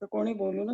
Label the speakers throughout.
Speaker 1: तर कोणी बोलू ना.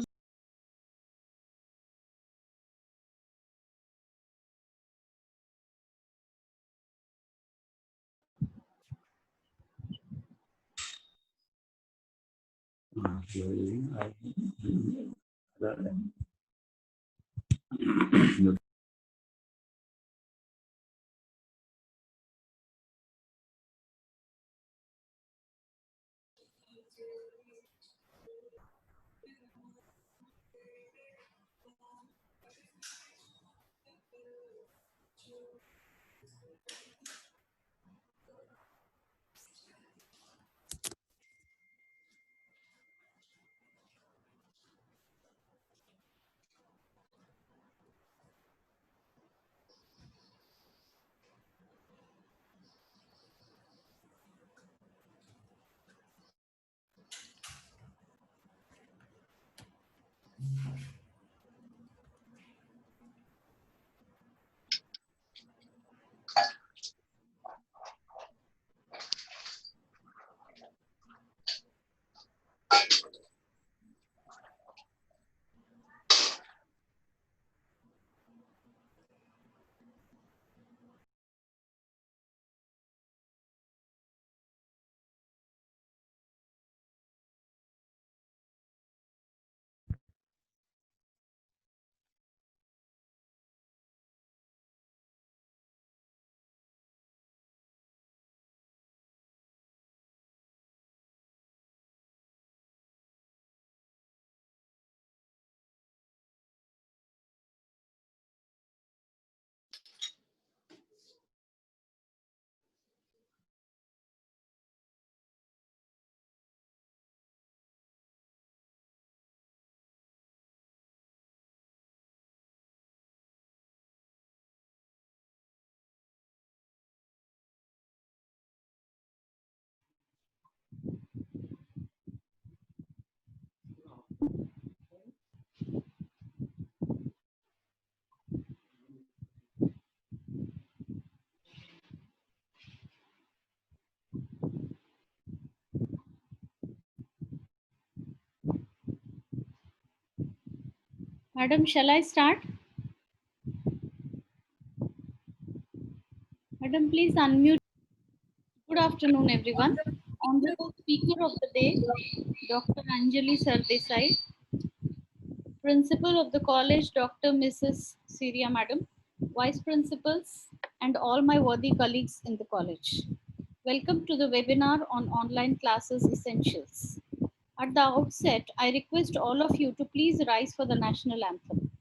Speaker 2: Madam, shall I start? Madam, please unmute. Good afternoon, everyone. Honorable Speaker of the Day, Dr. Anjali Sardesai, Principal of the College, Dr. Mrs. Syria Madam, Vice Principals, and all my worthy colleagues in the college. Welcome to the webinar on online classes essentials. At the outset, I request all of you to please rise for the national anthem.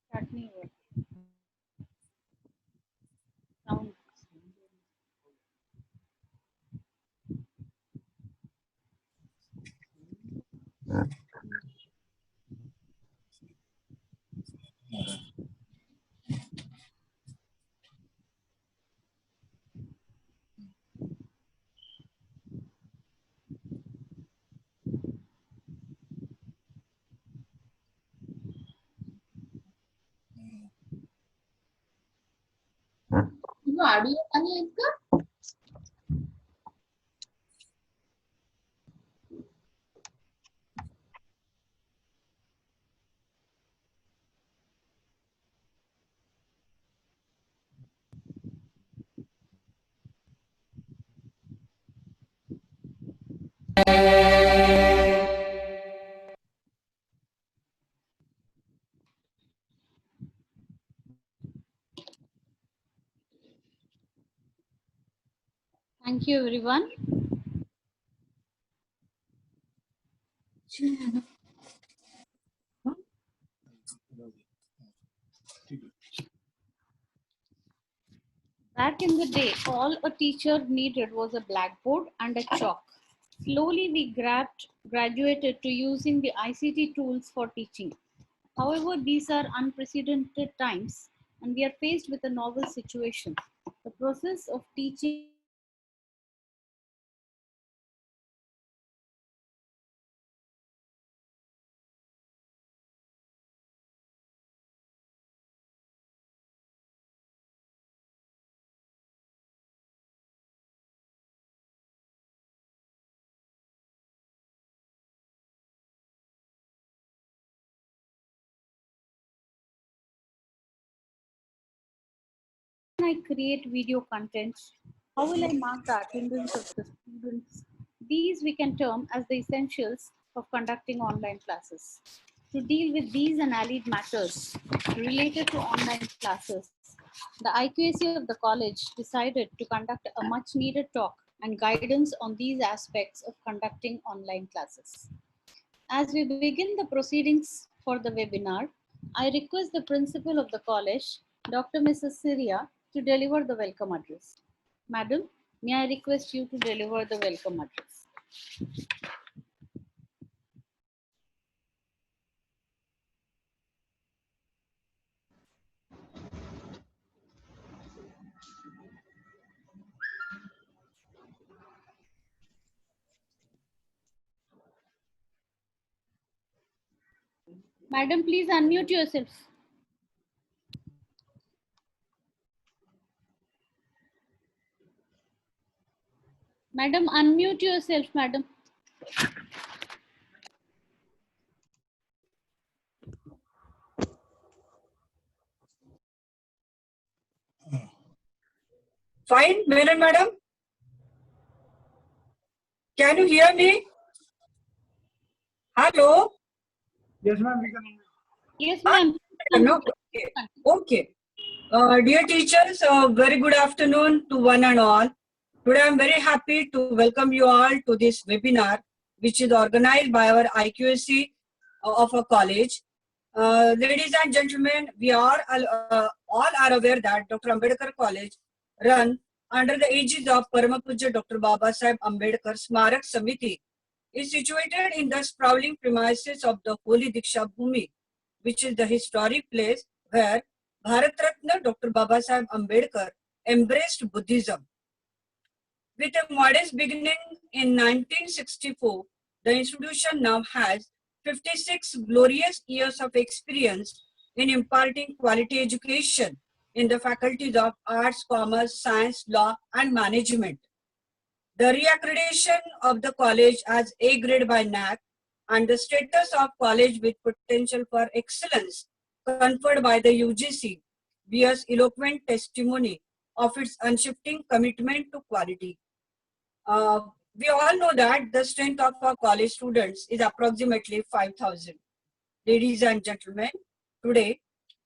Speaker 2: Start me over. Sound.
Speaker 3: Audio नहीं है इसका।
Speaker 2: Thank you, everyone. Back in the day, all a teacher needed was a blackboard and a chalk. Slowly, we graduated to using the ICT tools for teaching. However, these are unprecedented times, and we are faced with a novel situation. The process of teaching I create video content? How will I mark the attendance of the students? These we can term as the essentials of conducting online classes. To deal with these and allied matters related to online classes, the IQAC of the college decided to conduct a much needed talk and guidance on these aspects of conducting online classes. As we begin the proceedings for the webinar, I request the principal of the college, Dr. Mrs. Syria, to deliver the welcome address. Madam, may I request you to deliver the welcome address? Madam, please unmute yourself. Madam, unmute yourself, madam.
Speaker 1: Fine, Menon madam. Can you hear me? Hello?
Speaker 3: Yes, ma'am, we can.
Speaker 2: Yes, ma'am.
Speaker 1: No? Okay. Okay. Dear teachers, very good afternoon to one and all. Today I am very happy to welcome you all to this webinar, which is organized by our IQAC of a college. Ladies and gentlemen, we are all are aware that Dr. Ambedkar College run under the aegis of Paramapuja Dr. Baba Sahib Ambedkar Smarak Samiti is situated in the sprawling premises of the Holy Diksha Bhumi, which is the historic place where Bharat Ratna Dr. Baba Sahib Ambedkar embraced Buddhism. With a modest beginning in 1964, the institution now has 56 glorious years of experience in imparting quality education in the faculties of Arts, Commerce, Science, Law, and Management. The reaccreditation of the college as A grade by NAC and the status of college with potential for excellence conferred by the UGC bears eloquent testimony of its unshifting commitment to quality. We all know that the strength of our college students is approximately 5,000. Ladies and gentlemen, today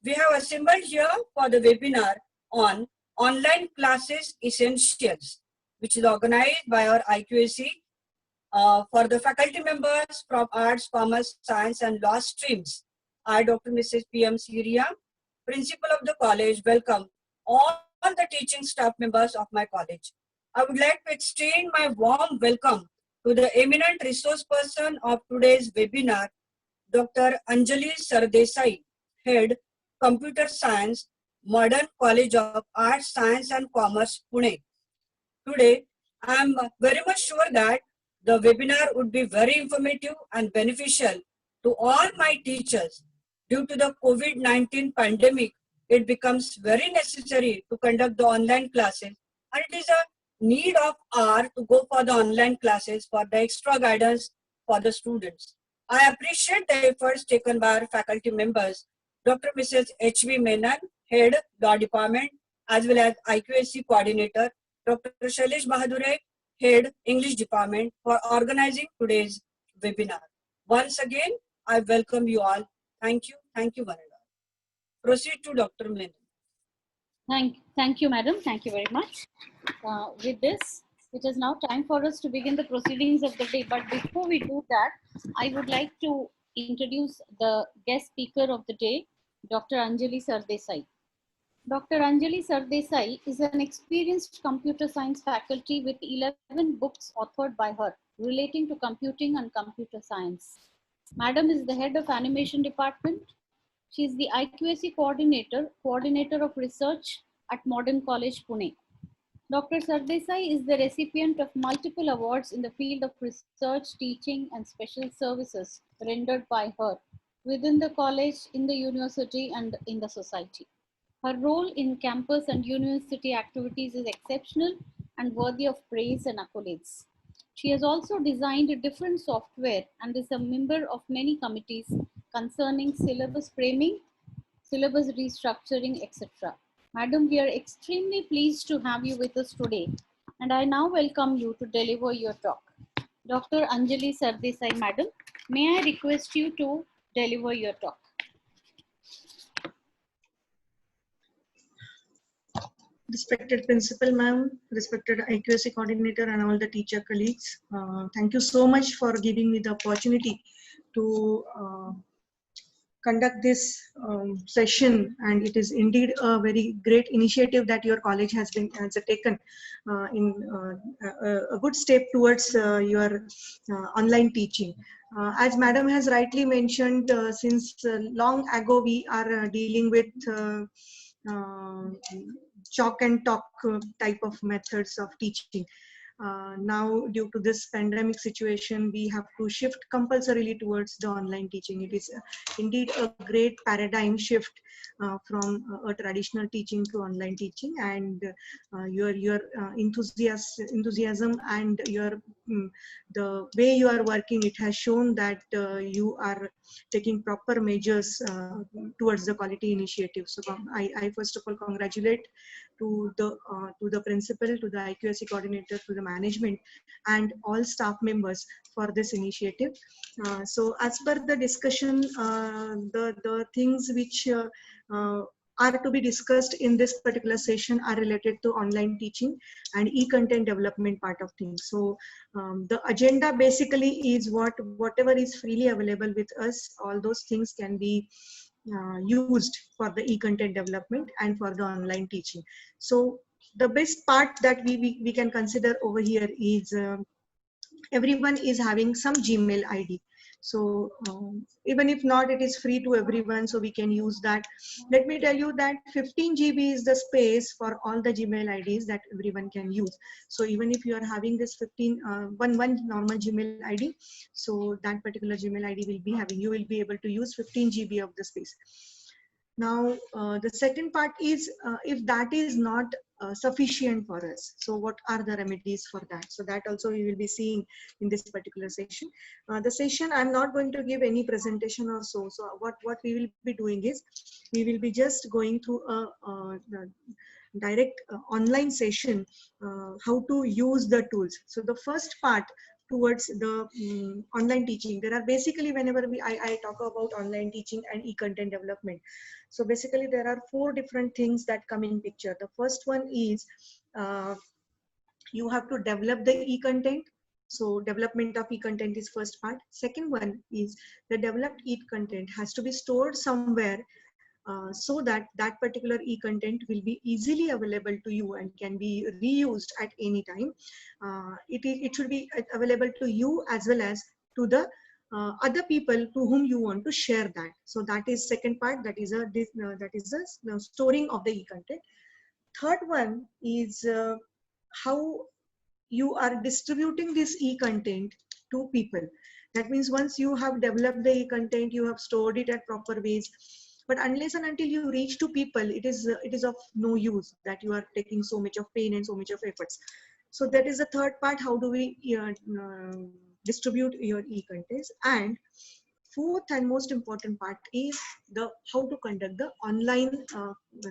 Speaker 1: we have assembled here for the webinar on online classes essentials, which is organized by our IQAC for the faculty members from Arts, Commerce, Science and Law streams. I, Dr. Mrs. P.M. Syria, Principal of the college, welcome all the teaching staff members of my college. I would like to extend my warm welcome to the eminent resource person of today's webinar, Dr. Anjali Sardesai, Head, Computer Science, Modern College of Arts, Science and Commerce, Pune. Today, I am very much sure that the webinar would be very informative and beneficial to all my teachers. Due to the COVID-19 pandemic, it becomes very necessary to conduct the online classes, and it is a need of hour to go for the online classes for the extra guidance for the students. I appreciate the efforts taken by our faculty members, Dr. Mrs. H.V. Menon, Head, Law Department, as well as IQAC Coordinator, Dr. Shailesh Bahadure, Head, English Department, for organizing today's webinar. Once again, I welcome you all. Thank you, Vanada. Proceed to Dr. Menon.
Speaker 2: Thank you, madam. Thank you very much. With this, it is now time for us to begin the proceedings of the day. But before we do that, I would like to introduce the guest speaker of the day, Dr. Anjali Sardesai. Dr. Anjali Sardesai is an experienced computer science faculty with 11 books authored by her relating to computing and computer science. Madam is the head of animation department. She is the IQAC coordinator of research at Modern College, Pune. Dr. Sardesai is the recipient of multiple awards in the field of research, teaching, and special services rendered by her within the college, in the university, and in the society. Her role in campus and university activities is exceptional and worthy of praise and accolades. She has also designed different software and is a member of many committees concerning syllabus framing, syllabus restructuring, etc. Madam, we are extremely pleased to have you with us today, and I now welcome you to deliver your talk. Dr. Anjali Sardesai, Madam, may I request you to deliver your talk?
Speaker 4: Respected principal ma'am, respected IQAC coordinator and all the teacher colleagues, thank you so much for giving me the opportunity to conduct this session, and it is indeed a very great initiative that your college has taken in a good step towards your online teaching. As madam has rightly mentioned, since long ago we are dealing with uh, chalk and talk type of methods of teaching. Now, due to this pandemic situation, we have to shift compulsorily towards the online teaching. It is indeed a great paradigm shift from a traditional teaching to online teaching, and your enthusiasm and your the way you are working, it has shown that you are taking proper measures towards the quality initiative. So I first of all congratulate to the principal, to the IQAC coordinator, to the management, and all staff members for this initiative. So as per the discussion, the things which are to be discussed in this particular session are related to online teaching and e-content development part of things. So the agenda basically is whatever is freely available with us, all those things can be used for the e-content development and for the online teaching. So the best part that we can consider over here is everyone is having some Gmail ID. So even if not, it is free to everyone, so we can use that. Let me tell you that 15 GB is the space for all the Gmail IDs that everyone can use. So even if you are having this one normal Gmail ID, so that particular Gmail ID will be having, you will be able to use 15 GB of the space. Now, the second part is if that is not sufficient for us, so what are the remedies for that? So that also we will be seeing in this particular session. The session, I'm not going to give any presentation or so. So what we will be doing is, we will be just going through a direct online session, how to use the tools. So the first part towards the online teaching, there are basically, whenever I talk about online teaching and e-content development, so basically there are 4 different things that come in picture. The first one is you have to develop the e-content. So development of e-content is first part. Second one is the developed e-content has to be stored somewhere so that that particular e-content will be easily available to you and can be reused at any time. It should be available to you as well as to the other people to whom you want to share that. So that is second part, that is the storing of the e-content. Third one is how you are distributing this e-content to people. That means once you have developed the e-content, you have stored it at proper ways, but unless and until you reach to people, it is of no use that you are taking so much of pain and so much of efforts. So that is the third part, how do we distribute your e-contents. And fourth and most important part is the how to conduct the online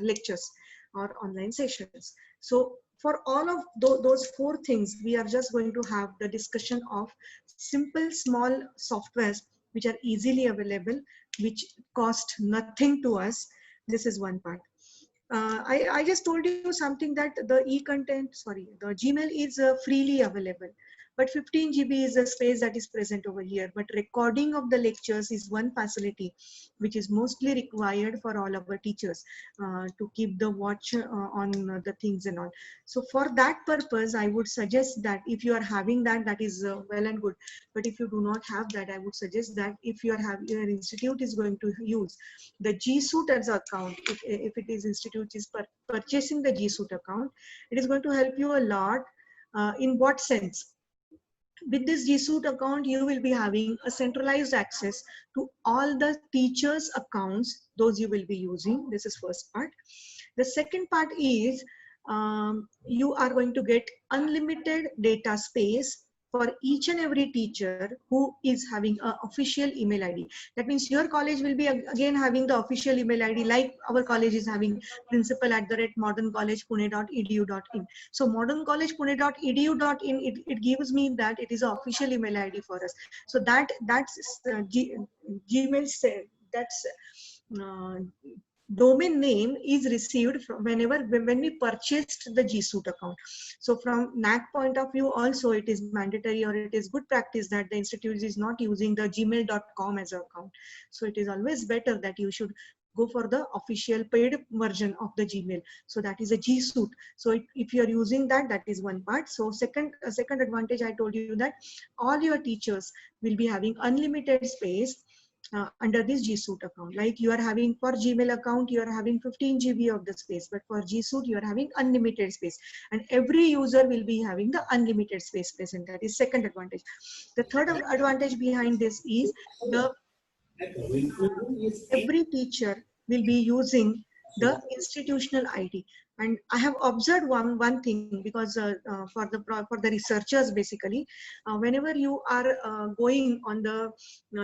Speaker 4: lectures or online sessions. So for all of those 4 things, we are just going to have the discussion of simple small softwares which are easily available, which cost nothing to us. This is one part. I just told you something that the the Gmail is freely available, but 15 GB is the space that is present over here. But recording of the lectures is one facility which is mostly required for all our teachers to keep the watch on the things and all. So for that purpose, I would suggest that if you are having that, that is well and good. But if you do not have that, I would suggest that if your institute is going to use the G Suite as account, if it is institute is purchasing the G Suite account, it is going to help you a lot. In what sense? With this G Suite account, you will be having a centralized access to all the teachers' accounts, those you will be using. This is first part. The second part is you are going to get unlimited data space for each and every teacher who is having an official email ID. That means your college will be again having the official email ID, like our college is having principal@moderncollegepune.edu.in. So moderncollegepune.edu.in, it gives me that it is an official email ID for us. So that's Gmail say that's domain name is received from when we purchased the G Suite account. So from NAC point of view also, it is mandatory, or it is good practice that the institute is not using the gmail.com as an account. So it is always better that you should go for the official paid version of the Gmail. So that is a G Suite. So if you are using that, that is one part. So second advantage, I told you that all your teachers will be having unlimited space under this G Suite account. Like you are having for Gmail account, you are having 15 GB of the space, but for G Suite, you are having unlimited space, and every user will be having the unlimited space present. That is second advantage. The third advantage behind this is every teacher will be using the institutional ID. And I have observed one thing, because for the researchers, basically, whenever you are going on the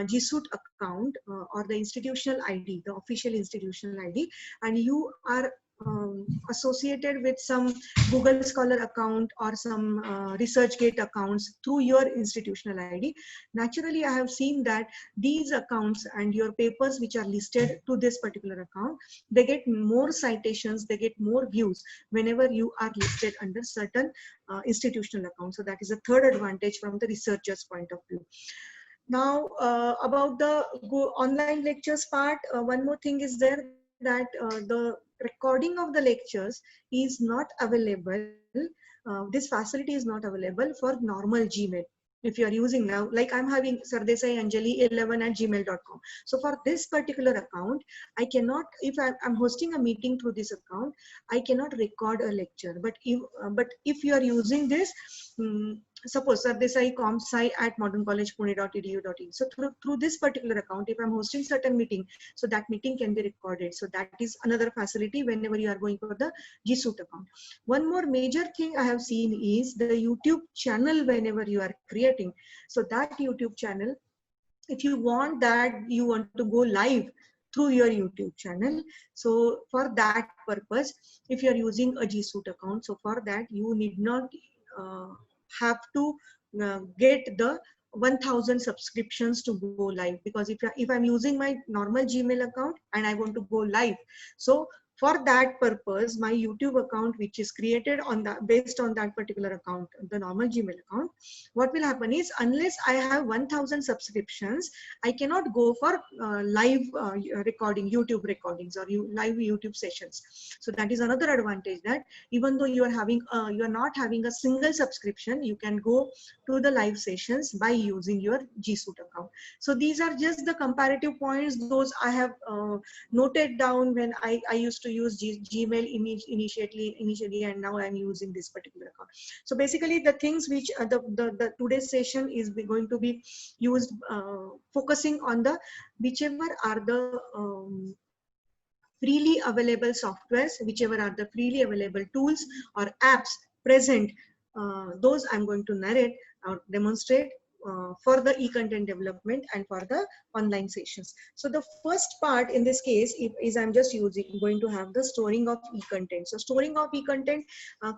Speaker 4: G Suite account or the institutional ID, the official institutional ID, and you are associated with some Google Scholar account or some ResearchGate accounts through your institutional ID, naturally I have seen that these accounts and your papers which are listed to this particular account, they get more citations, they get more views whenever you are listed under certain institutional accounts. So that is a third advantage from the researcher's point of view. Now about the online lectures part, one more thing is there, that the recording of the lectures is not available. This facility is not available for normal Gmail. If you are using now, like I'm having sardesaianjali11@gmail.com. So for this particular account, I cannot, if I'm hosting a meeting through this account, I cannot record a lecture. But if you are using this, suppose sardesai.comsci@moderncollegepune.edu.in. So through this particular account, if I'm hosting certain meeting, so that meeting can be recorded. So that is another facility whenever you are going for the G Suite account. One more major thing I have seen is the YouTube channel whenever you are creating. So that YouTube channel, if you want to go live through your YouTube channel, so for that purpose, if you are using a G Suite account, so for that you need not have to get the 1000 subscriptions to go live, because if I'm using my normal Gmail account and I want to go live, so for that purpose, my YouTube account, which is created on that based on that particular account, the normal Gmail account, what will happen is, unless I have 1000 subscriptions, I cannot go for live recording, YouTube recordings or live YouTube sessions. So that is another advantage, that even though you are not having a single subscription, you can go to the live sessions by using your G Suite account. So these are just the comparative points. Those I have noted down when I used to use Gmail initially, and now I'm using this particular account. So basically the things which the today's session is going to be used, focusing on the whichever are the freely available softwares, whichever are the freely available tools or apps present, those I'm going to narrate or demonstrate for the e-content development and for the online sessions. So the first part in this case is I'm just going to have the storing of e-content. So storing of e-content,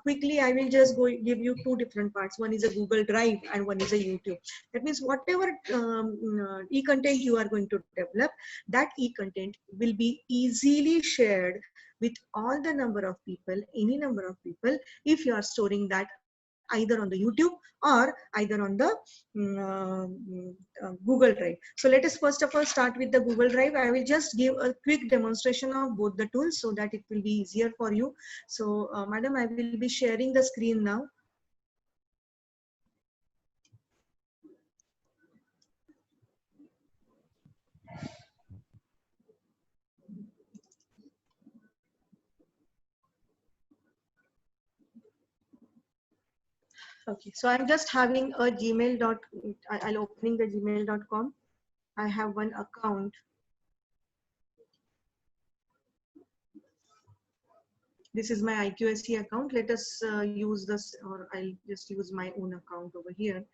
Speaker 4: quickly I will just give you two different parts. One is a Google Drive and one is a YouTube. That means whatever e-content you are going to develop, that e-content will be easily shared with all the number of people, any number of people, if you are storing that either on the YouTube or either on the Google Drive. So let us first of all start with the Google Drive. I will just give a quick demonstration of both the tools so that it will be easier for you. So madam, I will be sharing the screen now. Okay, so I'm just having a I'll opening the gmail.com. I have one account. This is my IQSC account. Let us use this, or I'll just use my own account over here.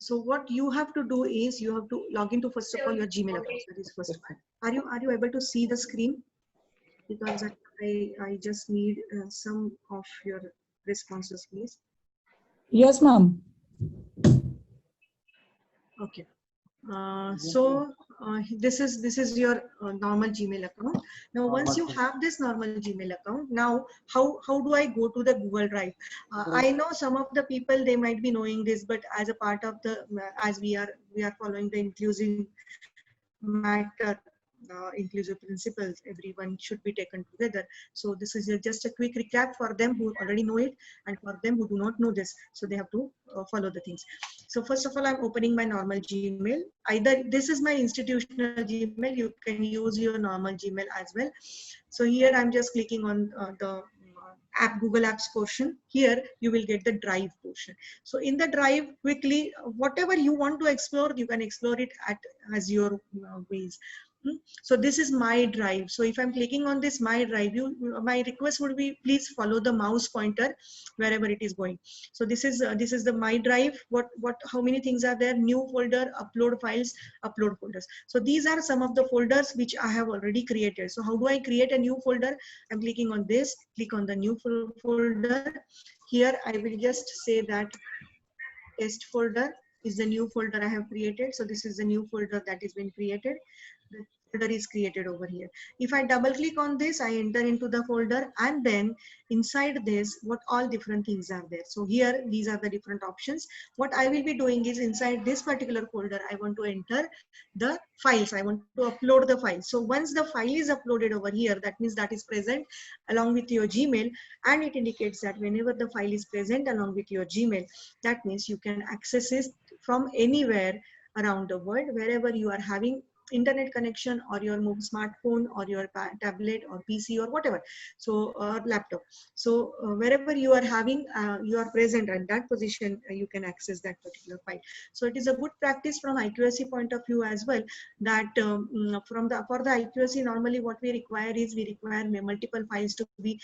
Speaker 4: So what you have to do is you have to log into first of all your Gmail account. That is first one. Are you able to see the screen? Because I just need some of your responses, please.
Speaker 5: Yes, ma'am.
Speaker 4: Okay. This is your normal Gmail account. Now once you have this normal Gmail account, now how do I go to the Google Drive? I know some of the people, they might be knowing this, but as a part of the as we are following the inclusive matter, inclusive principles, everyone should be taken together. So this is just a quick recap for them who already know it, and for them who do not know this, so they have to follow the things. So first of all, I'm opening my normal Gmail. Either this is my institutional Gmail, you can use your normal Gmail as well. So here I'm just clicking on the app, Google Apps portion. Here you will get the Drive portion. So in the Drive, quickly, whatever you want to explore, you can explore it as your ways. So this is my Drive. So if I'm clicking on this my Drive, my request would be, please follow the mouse pointer wherever it is going. So this is the my Drive. How many things are there? New folder, upload files, upload folders. So these are some of the folders which I have already created. So how do I create a new folder? I'm clicking on this, click on the new folder. Here I will just say that test folder is the new folder I have created. So this is the new folder that has been created. The folder is created over here. If I double click on this, I enter into the folder, and then inside this, what all different things are there. So here, these are the different options. What I will be doing is, inside this particular folder, I want to enter the files. I want to upload the file. So once the file is uploaded over here, that means that is present along with your Gmail, and it indicates that whenever the file is present along with your Gmail, that means you can access it from anywhere around the world, wherever you are having internet connection, or your smartphone, or your tablet, or PC, or whatever, so laptop. So wherever you are having, you are present at that position, you can access that particular file. So it is a good practice from IQAC point of view as well, that for the IQAC, normally what we require is, we require multiple files to be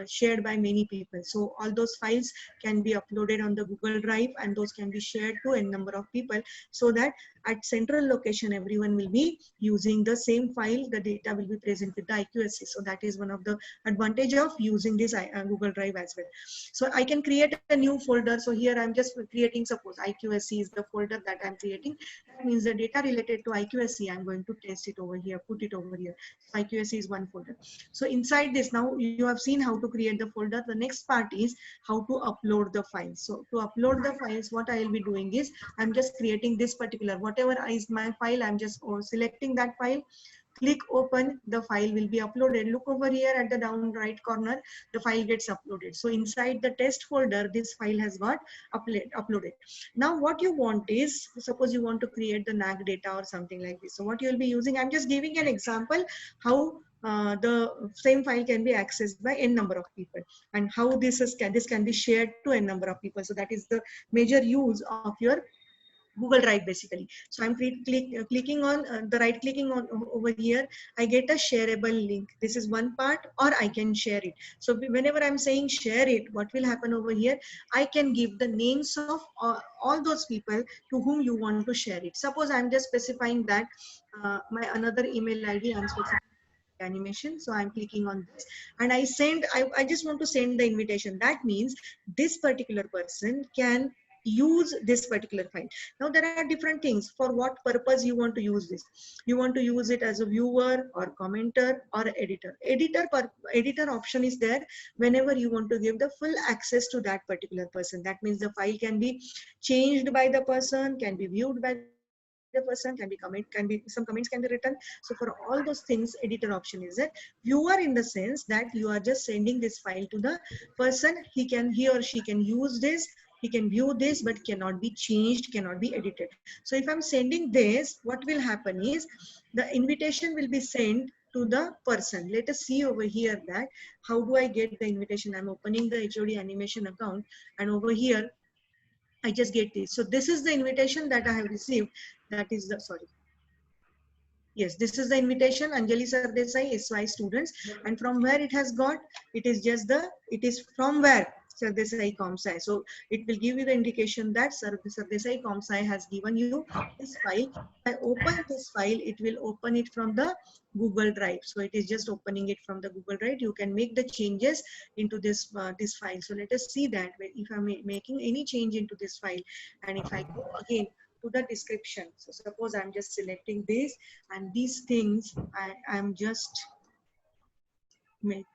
Speaker 4: shared by many people. So all those files can be uploaded on the Google Drive, and those can be shared to a number of people, so that at central location everyone will be using the same file, the data will be present with the IQAC. So that is one of the advantage of using this Google Drive as well. So I can create a new folder. So here I'm just creating, suppose IQAC is the folder that I'm creating. That means the data related to IQAC, I'm going to test it over here, put it over here. So IQAC is one folder. So inside this, now you have seen how to create the folder. The next part is how to upload the files. So to upload the files, what I will be doing is, I'm just creating this particular, whatever is my file, I'm just selecting that file, click open, the file will be uploaded. Look over here at the down right corner, the file gets uploaded. So inside the test folder, this file has got uploaded. Now what you want is, suppose you want to create the NAC data or something like this. So what you'll be using, I'm just giving an example how the same file can be accessed by n number of people, and how this can be shared to n number of people. So that is the major use of your Google Drive basically. So I'm clicking on the right clicking on over here, I get a shareable link. This is one part, or I can share it. So whenever I'm saying share it, what will happen over here, I can give the names of all those people to whom you want to share it. Suppose I'm just specifying that my another email ID, I'm specifying animation. So I'm clicking on this, and I just want to send the invitation. That means this particular person can use this particular file. Now there are different things. For what purpose you want to use this? You want to use it as a viewer, or commenter, or editor. Editor option is there whenever you want to give the full access to that particular person. That means the file can be changed by the person, can be viewed by the person, some comments can be written. So for all those things, editor option is there. Viewer, in the sense that you are just sending this file to the person, he or she can use this, he can view this, but cannot be changed, cannot be edited. So if I'm sending this, what will happen is, the invitation will be sent to the person. Let us see over here that how do I get the invitation. I'm opening the HOD animation account, and over here I just get this. So this is the invitation that I have received. That is the, sorry. Yes, this is the invitation, Anjali Sardesai, SY students. And from where it has got, it is just the, it is from where? Sardesai Comsci. So it will give you the indication that Sardesai Comsci has given you this file. If I open this file, it will open it from the Google Drive. So it is just opening it from the Google Drive. You can make the changes into this this file. So let us see that if I'm making any change into this file, and if I go again to the description. So suppose I'm just selecting this, and these things I'm just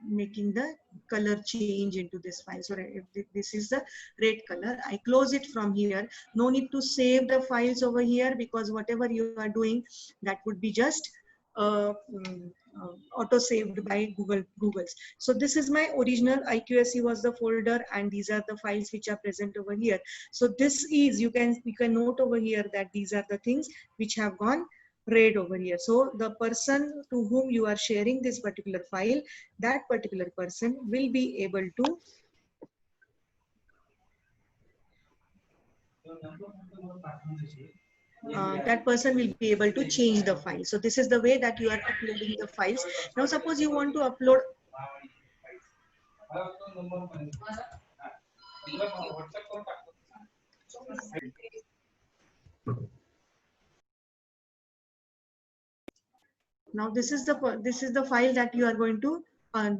Speaker 4: making the color change into this file. So if this is the red color, I close it from here. No need to save the files over here, because whatever you are doing, that would be just auto saved by Google's. So this is my original IQSE was the folder, and these are the files which are present over here. So this is, you can note over here that these are the things which have gone red over here. So the person to whom you are sharing this particular file, that particular person will be able to change the file. So this is the way that you are uploading the files. Now suppose you want to upload now this is the file that you are going to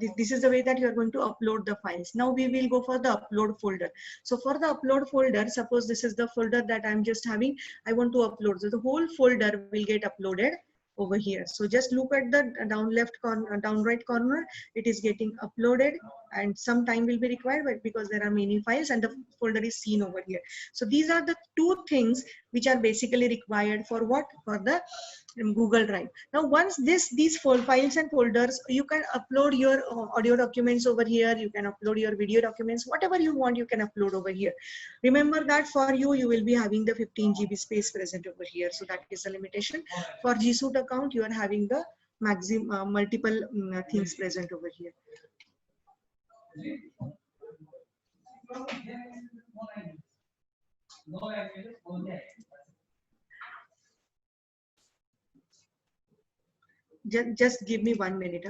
Speaker 4: this is the way that you are going to upload the files. Now we will go for the upload folder. So for the upload folder, suppose this is the folder that I'm just having, I want to upload. So the whole folder will get uploaded over here. So just look at the down right corner, it is getting uploaded, and some time will be required, but because there are many files and the folder is seen over here. So these are the two things which are basically required for what? For the Google Drive. Now once these files and folders, you can upload your audio documents over here, you can upload your video documents, whatever you want you can upload over here. Remember that for you will be having the 15 GB space present over here, so that is a limitation. For G Suite account, you are having the maximum multiple things present over here. Just give me 1 minute.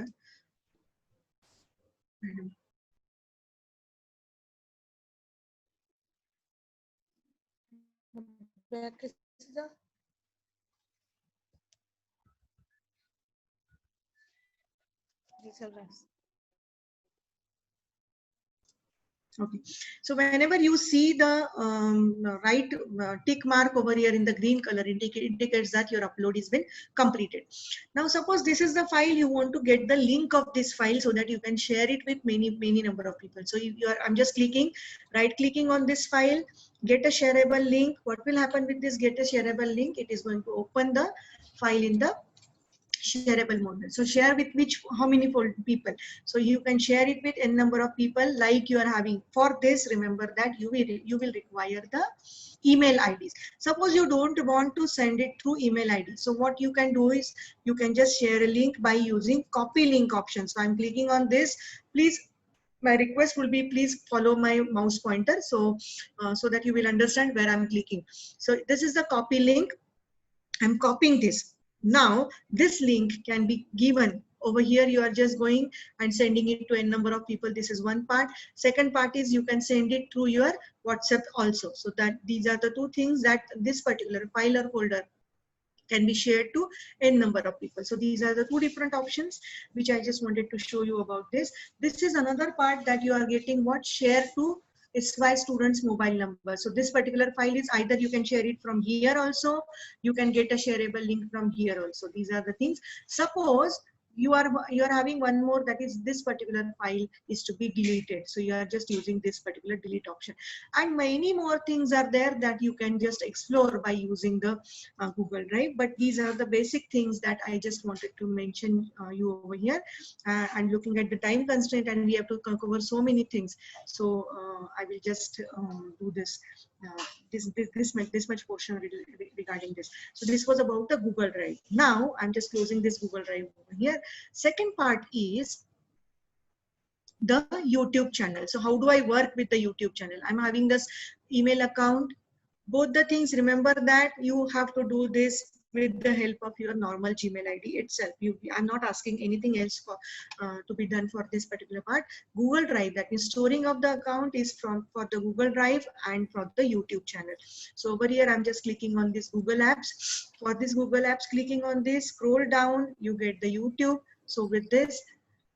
Speaker 4: Okay, so whenever you see the right tick mark over here in the green color, indicates that your upload has been completed. Now suppose this is the file, you want to get the link of this file so that you can share it with many number of people. So I'm just right clicking on this file, get a shareable link. What will happen with this get a shareable link? It is going to open the file in the shareable mode. So share with how many people? So you can share it with n number of people like you are having. For this, remember that you will require the email IDs. Suppose you don't want to send it through email ID. So what you can do is you can just share a link by using copy link option. So I'm clicking on this. Please, my request will be please follow my mouse pointer so that you will understand where I'm clicking. So this is the copy link. I'm copying this. Now this link can be given over here. You are just going and sending it to a number of people. This is one part. Second part is you can send it through your WhatsApp also. So that these are the two things that this particular file or folder can be shared to n number of people. So these are the two different options which I just wanted to show you about this. This is another part that you are getting what share to SY students mobile number. So this particular file is either you can share it from here also, you can get a shareable link from here also. These are the things. Suppose you are having one more, that is this particular file is to be deleted. So you are just using this particular delete option, and many more things are there that you can just explore by using the Google Drive. But these are the basic things that I just wanted to mention you over here. And looking at the time constraint, and we have to cover so many things. So I will just do this. This much portion regarding this. So this was about the Google Drive. Now I'm just closing this Google Drive over here. Second part is the YouTube channel. So how do I work with the YouTube channel? I'm having this email account. Both the things, remember that you have to do this with the help of your normal Gmail ID itself. I'm not asking anything else for to be done for this particular part. Google Drive, that means storing of the account is for the Google Drive and for the YouTube channel. So over here, I'm just clicking on this Google Apps. For this Google Apps, clicking on this, scroll down, you get the YouTube. So with this,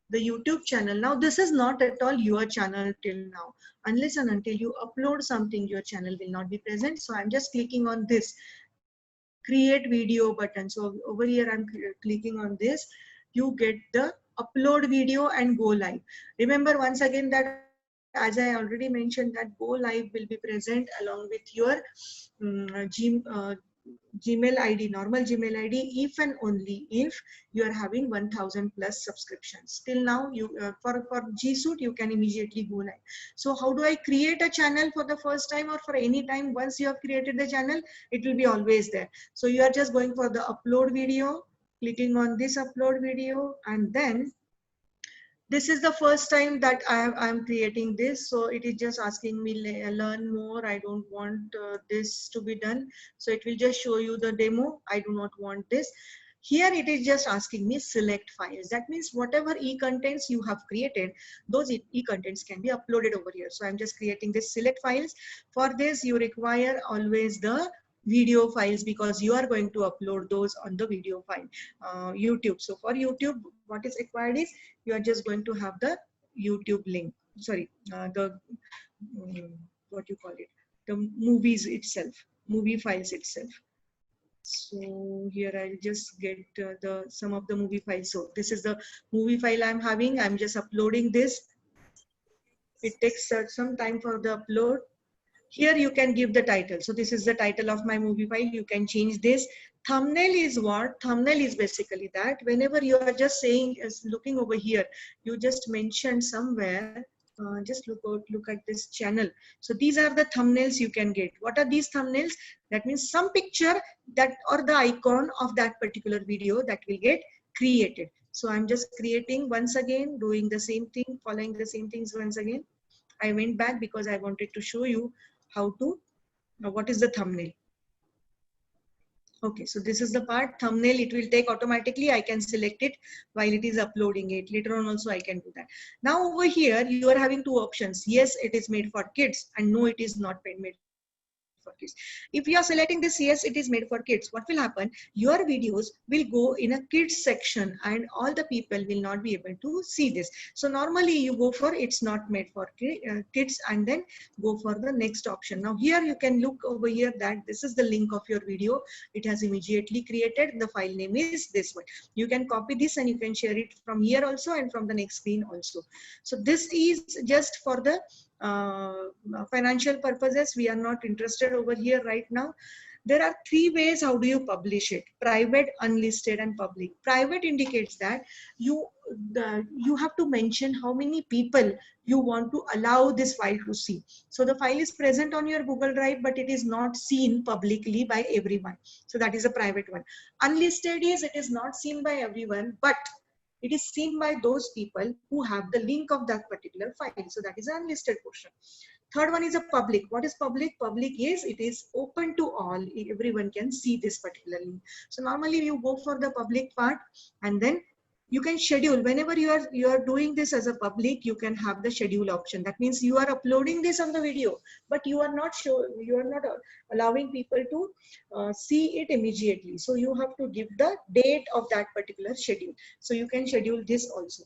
Speaker 4: the YouTube channel. Now this is not at all your channel till now. Unless and until you upload something, your channel will not be present. So I'm just clicking on this create video button. So over here I'm clicking on this. You get the upload video and go live. Remember once again that as I already mentioned that go live will be present along with your Gmail ID, normal Gmail ID, if and only if you are having 1000 plus subscriptions. Till now, you for G Suite, you can immediately go live. So how do I create a channel for the first time or for any time? Once you have created the channel, it will be always there. So you are just going for the upload video, clicking on this upload video, and then this is the first time that I'm creating this, so it is just asking me learn more. I don't want this to be done, so it will just show you the demo. I do not want this. Here it is just asking me select files. That means whatever e-contents you have created, those e-contents can be uploaded over here. So I'm just creating this select files. For this you require always the video files because you are going to upload those on the video file YouTube. So for YouTube, what is required is you are just going to have the YouTube link, sorry, what you call it, the movies itself, movie files itself. So here I'll just get some of the movie files. So this is the movie file I'm having. I'm just uploading this. It takes some time for the upload. Here you can give the title. So this is the title of my movie file. You can change this. Thumbnail is what? Thumbnail is basically that whenever you are just saying, looking over here, you just mention somewhere, just look at this channel. So these are the thumbnails you can get. What are these thumbnails? That means some picture that or the icon of that particular video that will get created. So I'm just creating once again, doing the same thing, following the same things once again. I went back because I wanted to show you how to, what is the thumbnail. Okay, so this is the part thumbnail. It will take automatically. I can select it while it is uploading it. Later on also I can do that. Now over here, you are having two options. Yes, it is made for kids, and no, it is not made for kids. If you are selecting this, yes, it is made for kids, what will happen? Your videos will go in a kids section and all the people will not be able to see this. So normally you go for it's not made for kids and then go for the next option. Now here you can look over here that this is the link of your video. It has immediately created. The file name is this one. You can copy this and you can share it from here also and from the next screen also. So this is just for the financial purposes. We are not interested over here right now. There are three ways how do you publish it: private, unlisted, and public. Private indicates that you have to mention how many people you want to allow this file to see. So the file is present on your Google Drive, but it is not seen publicly by everyone. So that is a private one. Unlisted is it is not seen by everyone, but it is seen by those people who have the link of that particular file. So that is an unlisted portion. Third one is a public. What is public? Public is it is open to all. Everyone can see this particular link. So normally you go for the public part and then you can schedule. Whenever you are doing this as a public, you can have the schedule option. That means you are uploading this on the video, but you are not allowing people to see it immediately. So you have to give the date of that particular schedule. So you can schedule this also.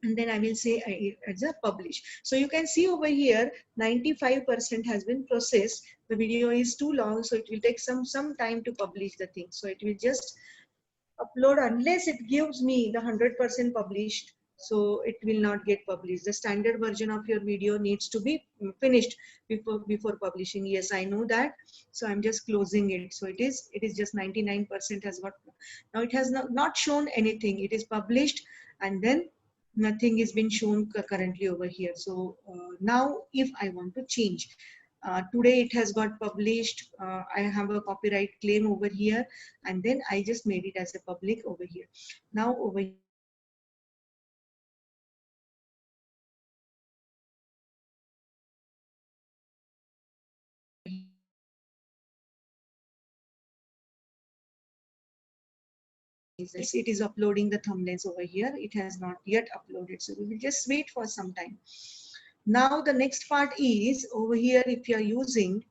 Speaker 4: And then I will say as a publish. So you can see over here 95% has been processed. The video is too long, so it will take some time to publish the thing. So it will just upload unless it gives me the 100% published. So it will not get published. The standard version of your video needs to be finished before publishing. Yes, I know that. So I'm just closing it. So it is just 99% has got. Now it has not shown anything. It is published and then nothing is been shown currently over here. So now if I want to change, today it has got published. I have a copyright claim over here, and then I just made it as a public over here. Now over it is uploading the thumbnails over here. It has not yet uploaded, so we will just wait for some time. Now the next part is over here. If you are using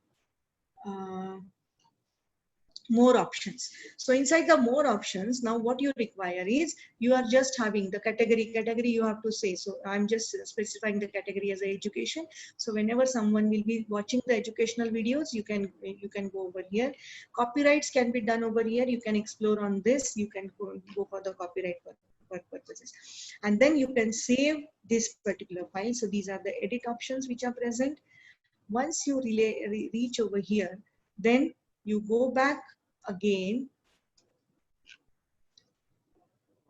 Speaker 4: more options, so inside the more options, now what you require is you are just having the category you have to say. So I'm just specifying the category as a education. So whenever someone will be watching the educational videos, you can go over here. Copyrights can be done over here. You can explore on this. You can go for the copyright purposes, and then you can save this particular file. So these are the edit options which are present. Once you reach over here, then you go back again.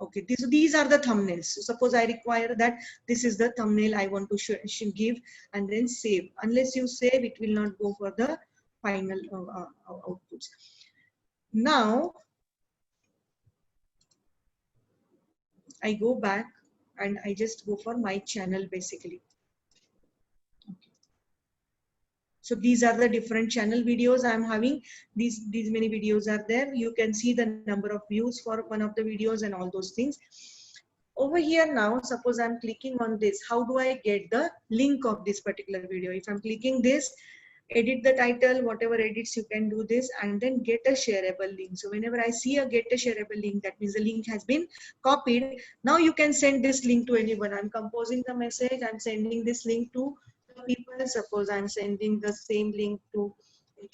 Speaker 4: Okay, these are the thumbnails. So suppose I require that this is the thumbnail I want to give, and then save. Unless you save, it will not go for the final outputs. Now I go back and I just go for my channel basically. Okay. So these are the different channel videos I'm having. These many videos are there. You can see the number of views for one of the videos and all those things. Over here now, suppose I'm clicking on this. How do I get the link of this particular video? If I'm clicking this, edit the title, whatever edits you can do this, and then get a shareable link. So whenever I see a get a shareable link, that means the link has been copied. Now you can send this link to anyone. I'm composing the message. I'm sending this link to people. Suppose I'm sending the same link to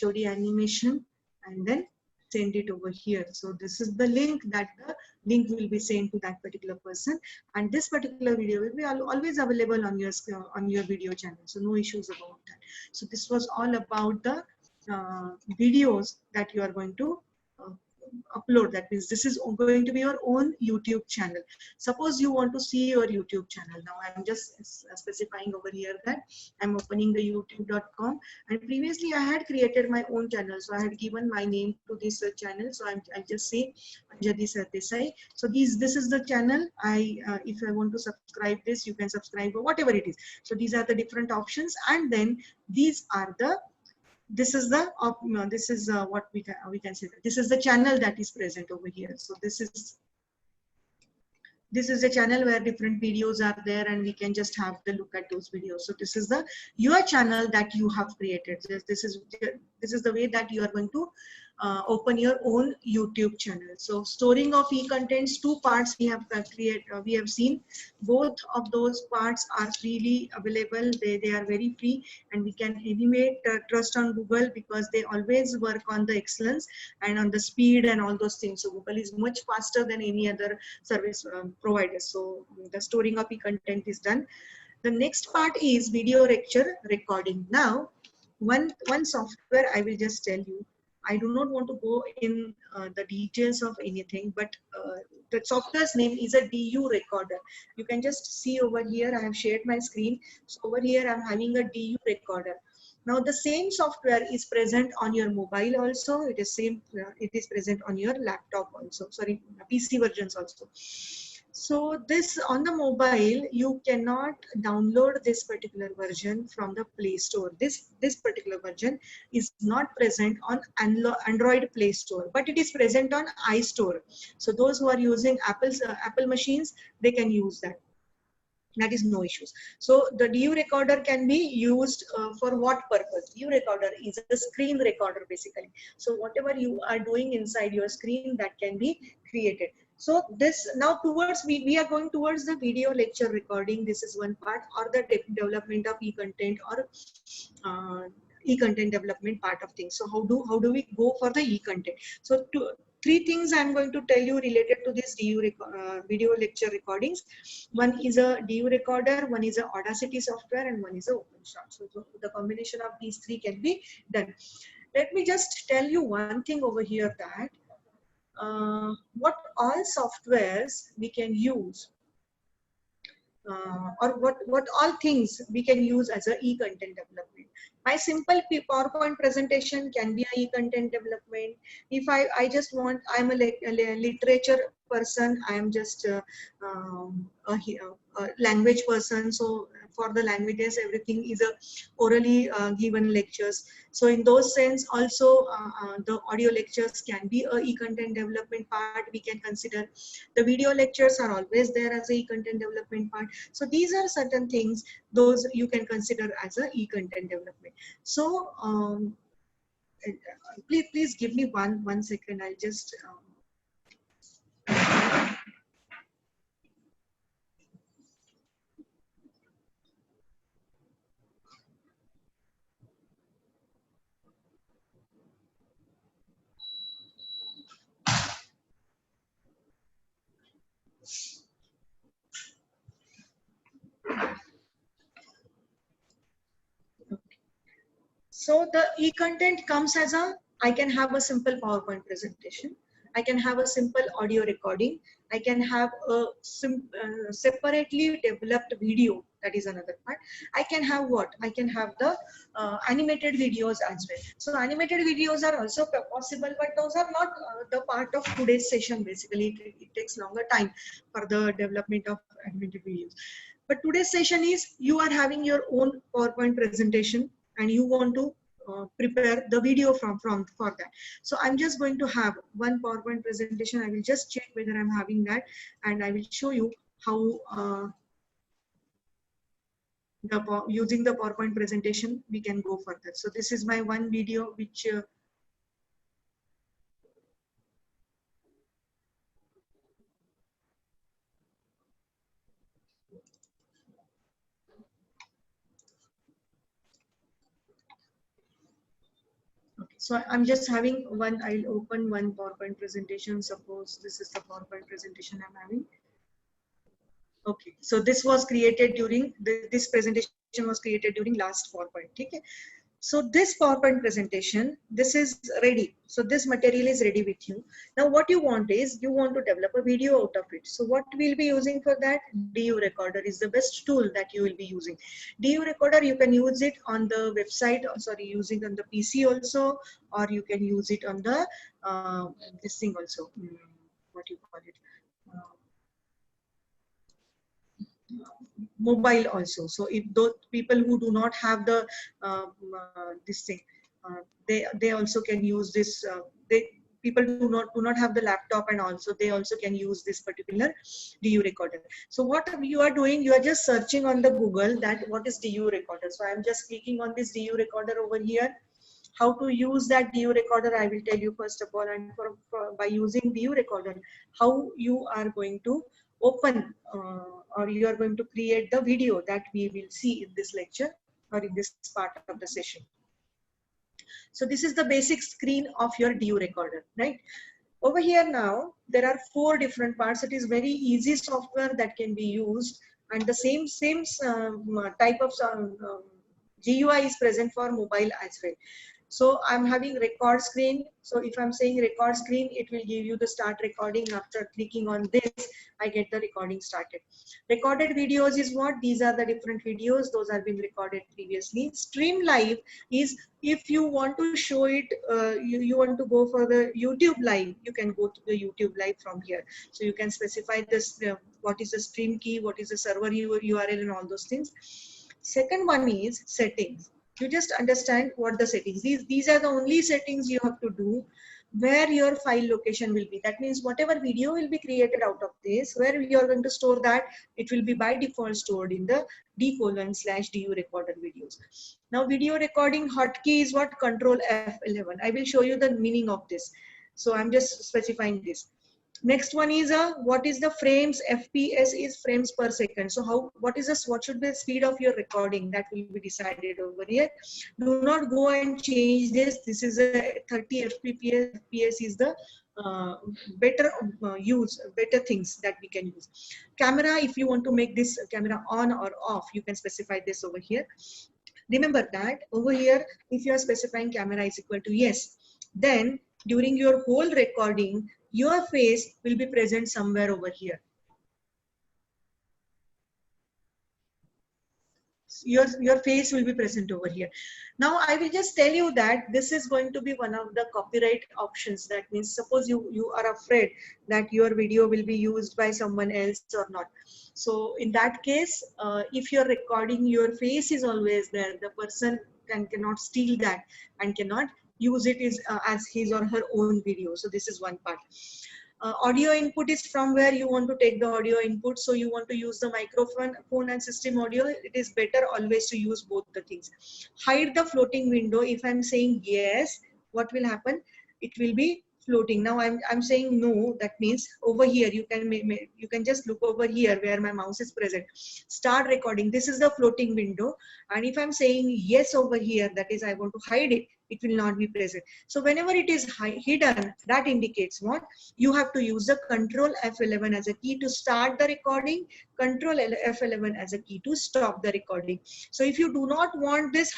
Speaker 4: HOD animation, and then send it over here. So this is the link that the link will be sent to that particular person, and this particular video will be always available on your video channel. So no issues about that. So this was all about the videos that you are going to upload. That means this is going to be your own YouTube channel. Suppose you want to see your YouTube channel. Now I'm just specifying over here that I'm opening the youtube.com, and previously I had created my own channel. So I had given my name to this channel. So I just say Anjali Sardesai. So this is the channel. If I want to subscribe this, you can subscribe or whatever it is. So these are the different options, and then these are the this is what we can say. This is the channel that is present over here. So this is the channel where different videos are there, and we can just have the look at those videos. So this is your channel that you have created. This is the way that you are going to open your own YouTube channel. So storing of e-contents, 2 parts we have we have seen. Both of those parts are freely available. They are very free, and we can animate trust on Google, because they always work on the excellence and on the speed and all those things. So Google is much faster than any other service provider. So the storing of e-content is done. The next part is video lecture recording. Now one software I will just tell you. I do not want to go in the details of anything, but the software's name is a DU recorder. You can just see over here, I have shared my screen. So over here, I'm having a DU recorder. Now the same software is present on your mobile also. It is present on your laptop also. Sorry, PC versions also. So this on the mobile, you cannot download this particular version from the Play Store. This particular version is not present on Android Play Store, but it is present on iStore. So those who are using Apple machines, they can use that. That is no issues. So the DU recorder can be used for what purpose? DU recorder is a screen recorder basically. So whatever you are doing inside your screen, that can be created. So this now towards we are going towards the video lecture recording. This is one part, or the development of e-content, or e-content development part of things. So how do we go for the e-content? So 3 things I'm going to tell you related to this video lecture recordings. One is a DU recorder, one is a Audacity software, and one is a OpenShot. So the combination of these 3 can be done. Let me just tell you one thing over here, that what all softwares we can use, or what all things we can use as a e-content development. My simple PowerPoint presentation can be a e-content development. If I just want, I'm a literature person, I am just a language person, so for the languages, everything is a orally given lectures. So in those sense also the audio lectures can be a e-content development part we can consider. The video lectures are always there as a e-content development part. So these are certain things, those you can consider as a e-content development. So please give me one second. I'll just so the e-content comes as a, I can have a simple PowerPoint presentation. I can have a simple audio recording. I can have a separately developed video. That is another part. I can have what? I can have the animated videos as well. So animated videos are also possible, but those are not the part of today's session. Basically, it takes longer time for the development of animated videos. But today's session is you are having your own PowerPoint presentation and you want to prepare the video for that. So I'm just going to have one PowerPoint presentation. I will just check whether I'm having that, and I will show you how using the PowerPoint presentation we can go further. So this is my one video which so I'm just having one, I'll open one PowerPoint presentation. Suppose this is the PowerPoint presentation I'm having. Okay, so this was created during, this presentation was created during last PowerPoint. Okay. So this PowerPoint presentation, this is ready. So this material is ready with you. Now what you want is, you want to develop a video out of it. So what we'll be using for that? DU Recorder is the best tool that you will be using. DU Recorder, you can use it on the website, sorry, using on the PC also, or you can use it on the, this thing also, what you call it? Mobile also. So if those people who do not have the this thing, they also can use this. People do not have the laptop, and also they also can use this particular DU Recorder. So what you are doing, you are just searching on the Google that what is DU Recorder. So I am just clicking on this DU Recorder over here. How to use that DU Recorder, I will tell you first of all, and by using DU Recorder, how you are going to open or you are going to create the video that we will see in this lecture or in this part of the session. So this is the basic screen of your DU Recorder, right? Over here now, there are 4 different parts. It is very easy software that can be used, and the same type of GUI is present for mobile as well. So I'm having record screen. So if I'm saying record screen, it will give you the start recording. After clicking on this, I get the recording started. Recorded videos is what? These are the different videos. Those have been recorded previously. Stream live is if you want to show it, you want to go for the YouTube live, you can go to the YouTube live from here. So you can specify this, what is the stream key, what is the server URL and all those things. Second one is settings. You just understand what the settings. These are the only settings you have to do where your file location will be. That means whatever video will be created out of this, where you are going to store that, it will be by default stored in the D:/DU Recorder videos. Now video recording hotkey is what? Control F11. I will show you the meaning of this. So I'm just specifying this. Next one is what is the frames? FPS is frames per second. So what should be the speed of your recording? That will be decided over here. Do not go and change this. This is a 30 fps. FPS is the better better things that we can use. Camera, if you want to make this camera on or off, you can specify this over here. Remember that over here, if you are specifying camera is equal to yes, then during your whole recording, your face will be present somewhere over here. your face will be present over here. Now I will just tell you that this is going to be one of the copyright options. That means suppose you are afraid that your video will be used by someone else or not. So in that case, if you're recording, your face is always there. The person cannot steal that and cannot use it as his or her own video. So this is one part. Audio input is from where you want to take the audio input. So you want to use the microphone, phone and system audio. It is better always to use both the things. Hide the floating window. If I'm saying yes, what will happen? It will be floating. Now I'm saying no. That means over here you can just look over here where my mouse is present. Start recording. This is the floating window. And if I'm saying yes over here, that is I want to hide it. It will not be present. So whenever it is hidden, that indicates what? You have to use the Control F11 as a key to start the recording, Control F11 as a key to stop the recording. So if you do not want this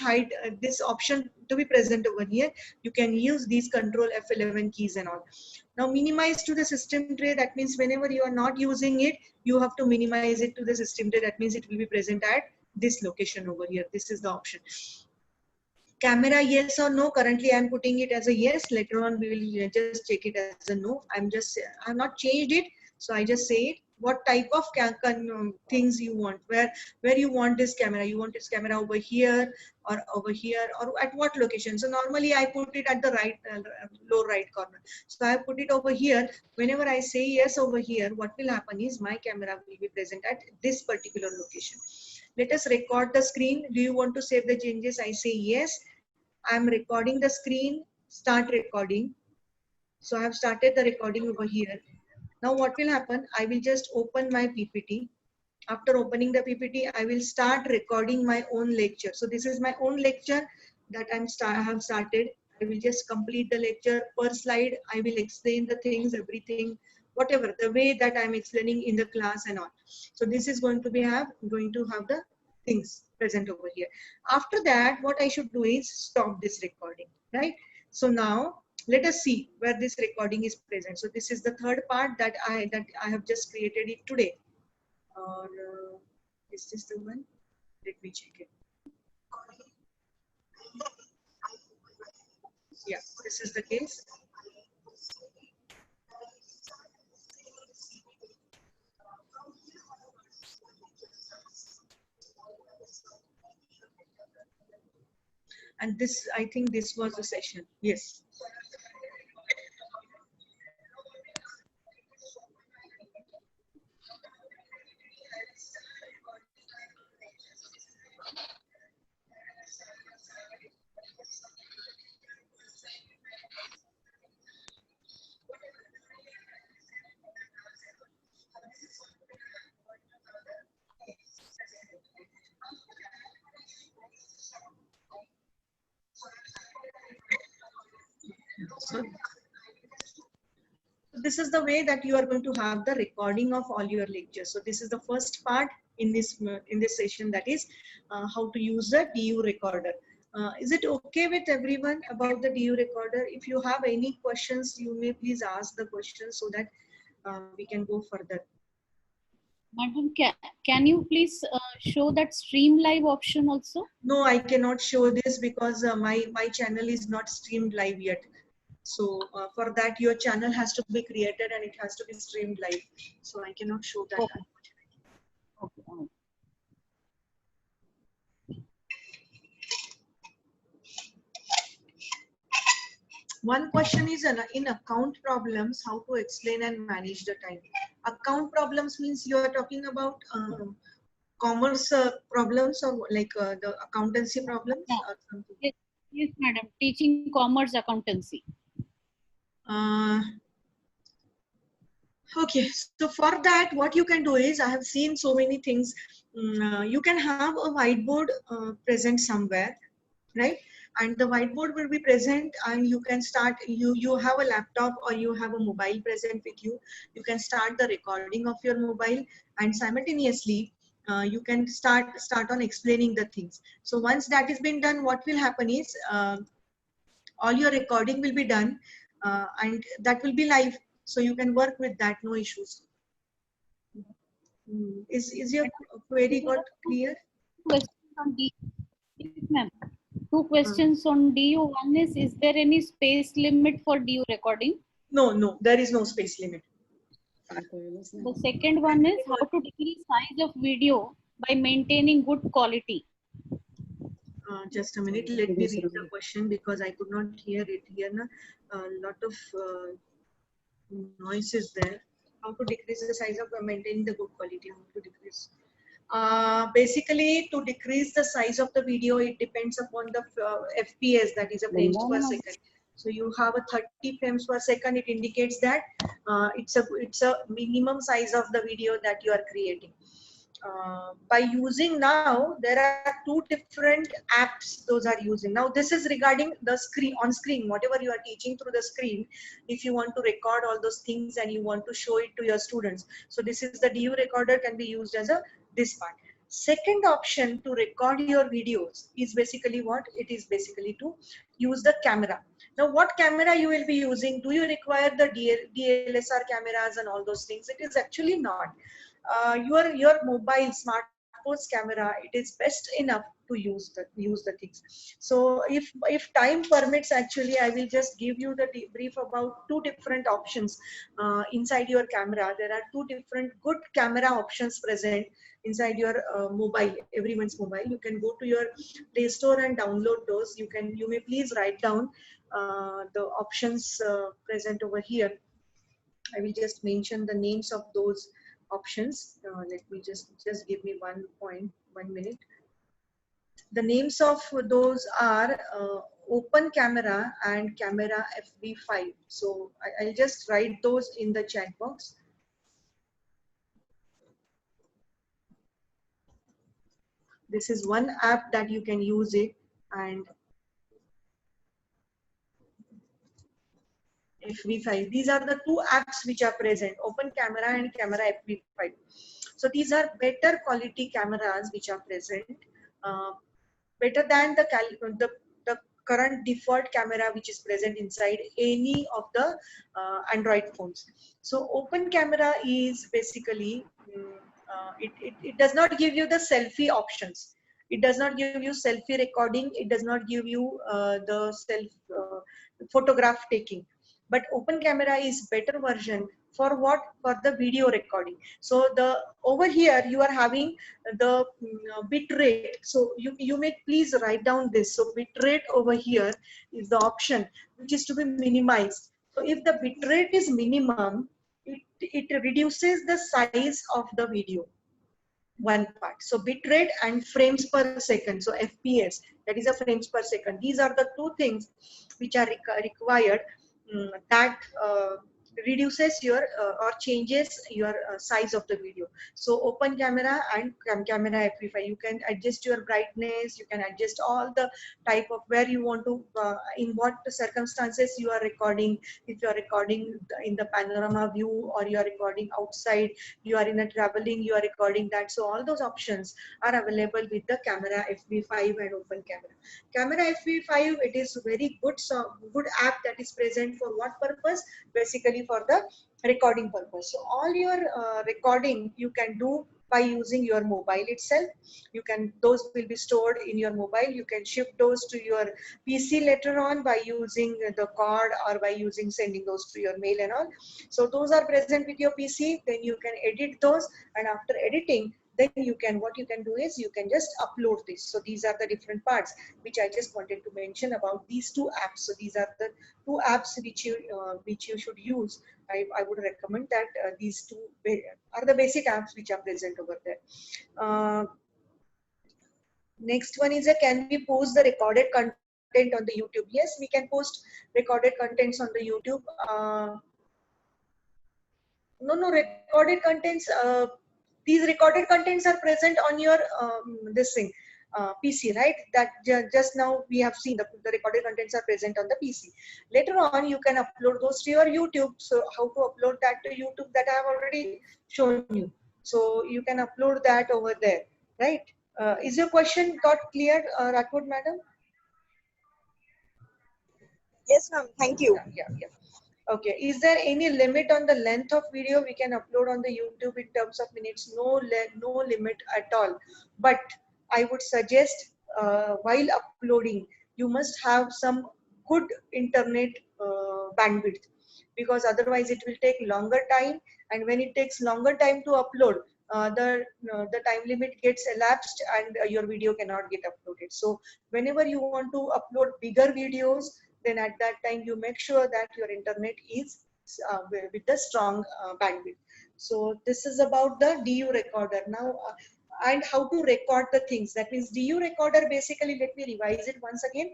Speaker 4: this option to be present over here, you can use these Control F11 keys and all. Now minimize to the system tray. That means whenever you are not using it, you have to minimize it to the system tray. That means it will be present at this location over here. This is the option. Camera, yes or no? Currently I'm putting it as a yes. Later on we will just check it as a no. I've not changed it, so I just say it. What type of things you want? Where you want this camera? You want this camera over here or over here, or at what location? So normally I put it at the right lower right corner. So I put it over here. Whenever I say yes over here, what will happen is my camera will be present at this particular location. Let us record the screen. Do you want to save the changes? I say yes. I'm recording the screen. Start recording. So I have started the recording over here. Now what will happen? I will just open my PPT. After opening the PPT, I will start recording my own lecture. So this is my own lecture that I have started. I will just complete the lecture per slide. I will explain the things, everything, whatever, the way that I'm explaining in the class and all. So this is going to have the things present over here. After that, what I should do is stop this recording, right? So now let us see where this recording is present. So this is the third part that I have just created it today. Or is this the one? Let me check it. Yeah, this is the case. And this, I think this was the session. Yes. So this is the way that you are going to have the recording of all your lectures. So this is the first part in this session, that is how to use the DU recorder. Is it okay with everyone about the DU recorder? If you have any questions, you may please ask the questions so that we can go further.
Speaker 2: Madam, can you please show that stream live option also?
Speaker 4: No, I cannot show this because my channel is not streamed live yet. So for that, your channel has to be created and it has to be streamed live. So I cannot show that.
Speaker 2: Okay. Okay.
Speaker 4: One question is in account problems, how to explain and manage the time. Account problems means you are talking about commerce problems or like the accountancy problems?
Speaker 2: No.
Speaker 4: Or something?
Speaker 2: Yes, madam. Teaching commerce accountancy.
Speaker 4: Okay, so for that, what you can do is, I have seen so many things. You can have a whiteboard present somewhere, right? And the whiteboard will be present, and you can start. You have a laptop or you have a mobile present with you. You can start the recording of your mobile, and simultaneously you can start on explaining the things. So once that is been done, what will happen is all your recording will be done, and that will be live. So you can work with that, no issues. Is your query got clear?
Speaker 2: on D. Yes, ma'am. Two questions on DU. One is there any space limit for DU recording?
Speaker 4: No, there is no space limit.
Speaker 2: The second one is how to decrease size of video by maintaining good quality.
Speaker 4: Just a minute, let me read the question because I could not hear it here. A lot of noise is there. How to decrease the size of maintaining the good quality? How to decrease? Basically, to decrease the size of the video, it depends upon the FPS, that is a frames per second. So you have a 30 frames per second. It indicates that it's a minimum size of the video that you are creating. By using now, there are two different apps those are using. Now this is regarding the screen, on screen, whatever you are teaching through the screen. If you want to record all those things and you want to show it to your students, so this is the DU recorder, can be used as this part. Second option to record your videos is basically what? It is basically to use the camera. Now what camera you will be using? Do you require the DSLR cameras and all those things? It is actually not. Your mobile smartphone's camera, it is best enough to use the things. So if time permits, actually I will just give you the brief about two different options inside your camera. There are two different good camera options present inside your mobile, everyone's mobile. You can go to your Play Store and download those. You may please write down the options present over here. I will just mention the names of those options. Let me just give me 1 minute. The names of those are Open Camera and Camera FV5. So I'll just write those in the chat box. This is one app that you can use it, and FV5. These are the two apps which are present, Open Camera and Camera FV5. So these are better quality cameras which are present, better than the current default camera which is present inside any of the Android phones. So Open Camera is basically, it does not give you the selfie options. It does not give you selfie recording. It does not give you the photograph taking. But Open Camera is better version for what? For the video recording. So over here you are having the bit rate. So you may please write down this. So bit rate over here is the option which is to be minimized. So if the bit rate is minimum, it reduces the size of the video. One part. So bitrate and frames per second. So FPS, that is a frames per second. These are the two things which are required that reduces your or changes your size of the video. So Open Camera and Camera FV5, you can adjust your brightness, you can adjust all the type of where you want to, in what circumstances you are recording. If you are recording in the panorama view, or you are recording outside, you are in a traveling, you are recording that. So all those options are available with the Camera FV5 and Open Camera. Camera FV5, it is very good, good app that is present for what purpose? Basically for the recording purpose. So all your recording you can do by using your mobile itself. Those will be stored in your mobile. You can shift those to your PC later on by using the card or by sending those to your mail and all. So those are present with your PC. Then you can edit those, and after editing, then what you can do is you can just upload this. So these are the different parts which I just wanted to mention about these two apps. So these are the two apps which you should use. I would recommend that these two are the basic apps which are present over there. Next one is can we post the recorded content on the YouTube? Yes, we can post recorded contents on the YouTube. No, recorded contents. These recorded contents are present on your PC, right? That just now we have seen the recorded contents are present on the PC. Later on, you can upload those to your YouTube. So how to upload that to YouTube, that I have already shown you. So you can upload that over there, right? Is your question got clear, Rakut madam?
Speaker 6: Yes, ma'am. Thank you.
Speaker 4: Yeah. Okay. Is there any limit on the length of video we can upload on the YouTube in terms of minutes? No limit at all. But I would suggest while uploading, you must have some good internet bandwidth, because otherwise it will take longer time, and when it takes longer time to upload, the time limit gets elapsed and your video cannot get uploaded. So whenever you want to upload bigger videos, then at that time you make sure that your internet is with the strong bandwidth. So this is about the DU recorder now, and how to record the things. That means DU recorder, basically, let me revise it once again.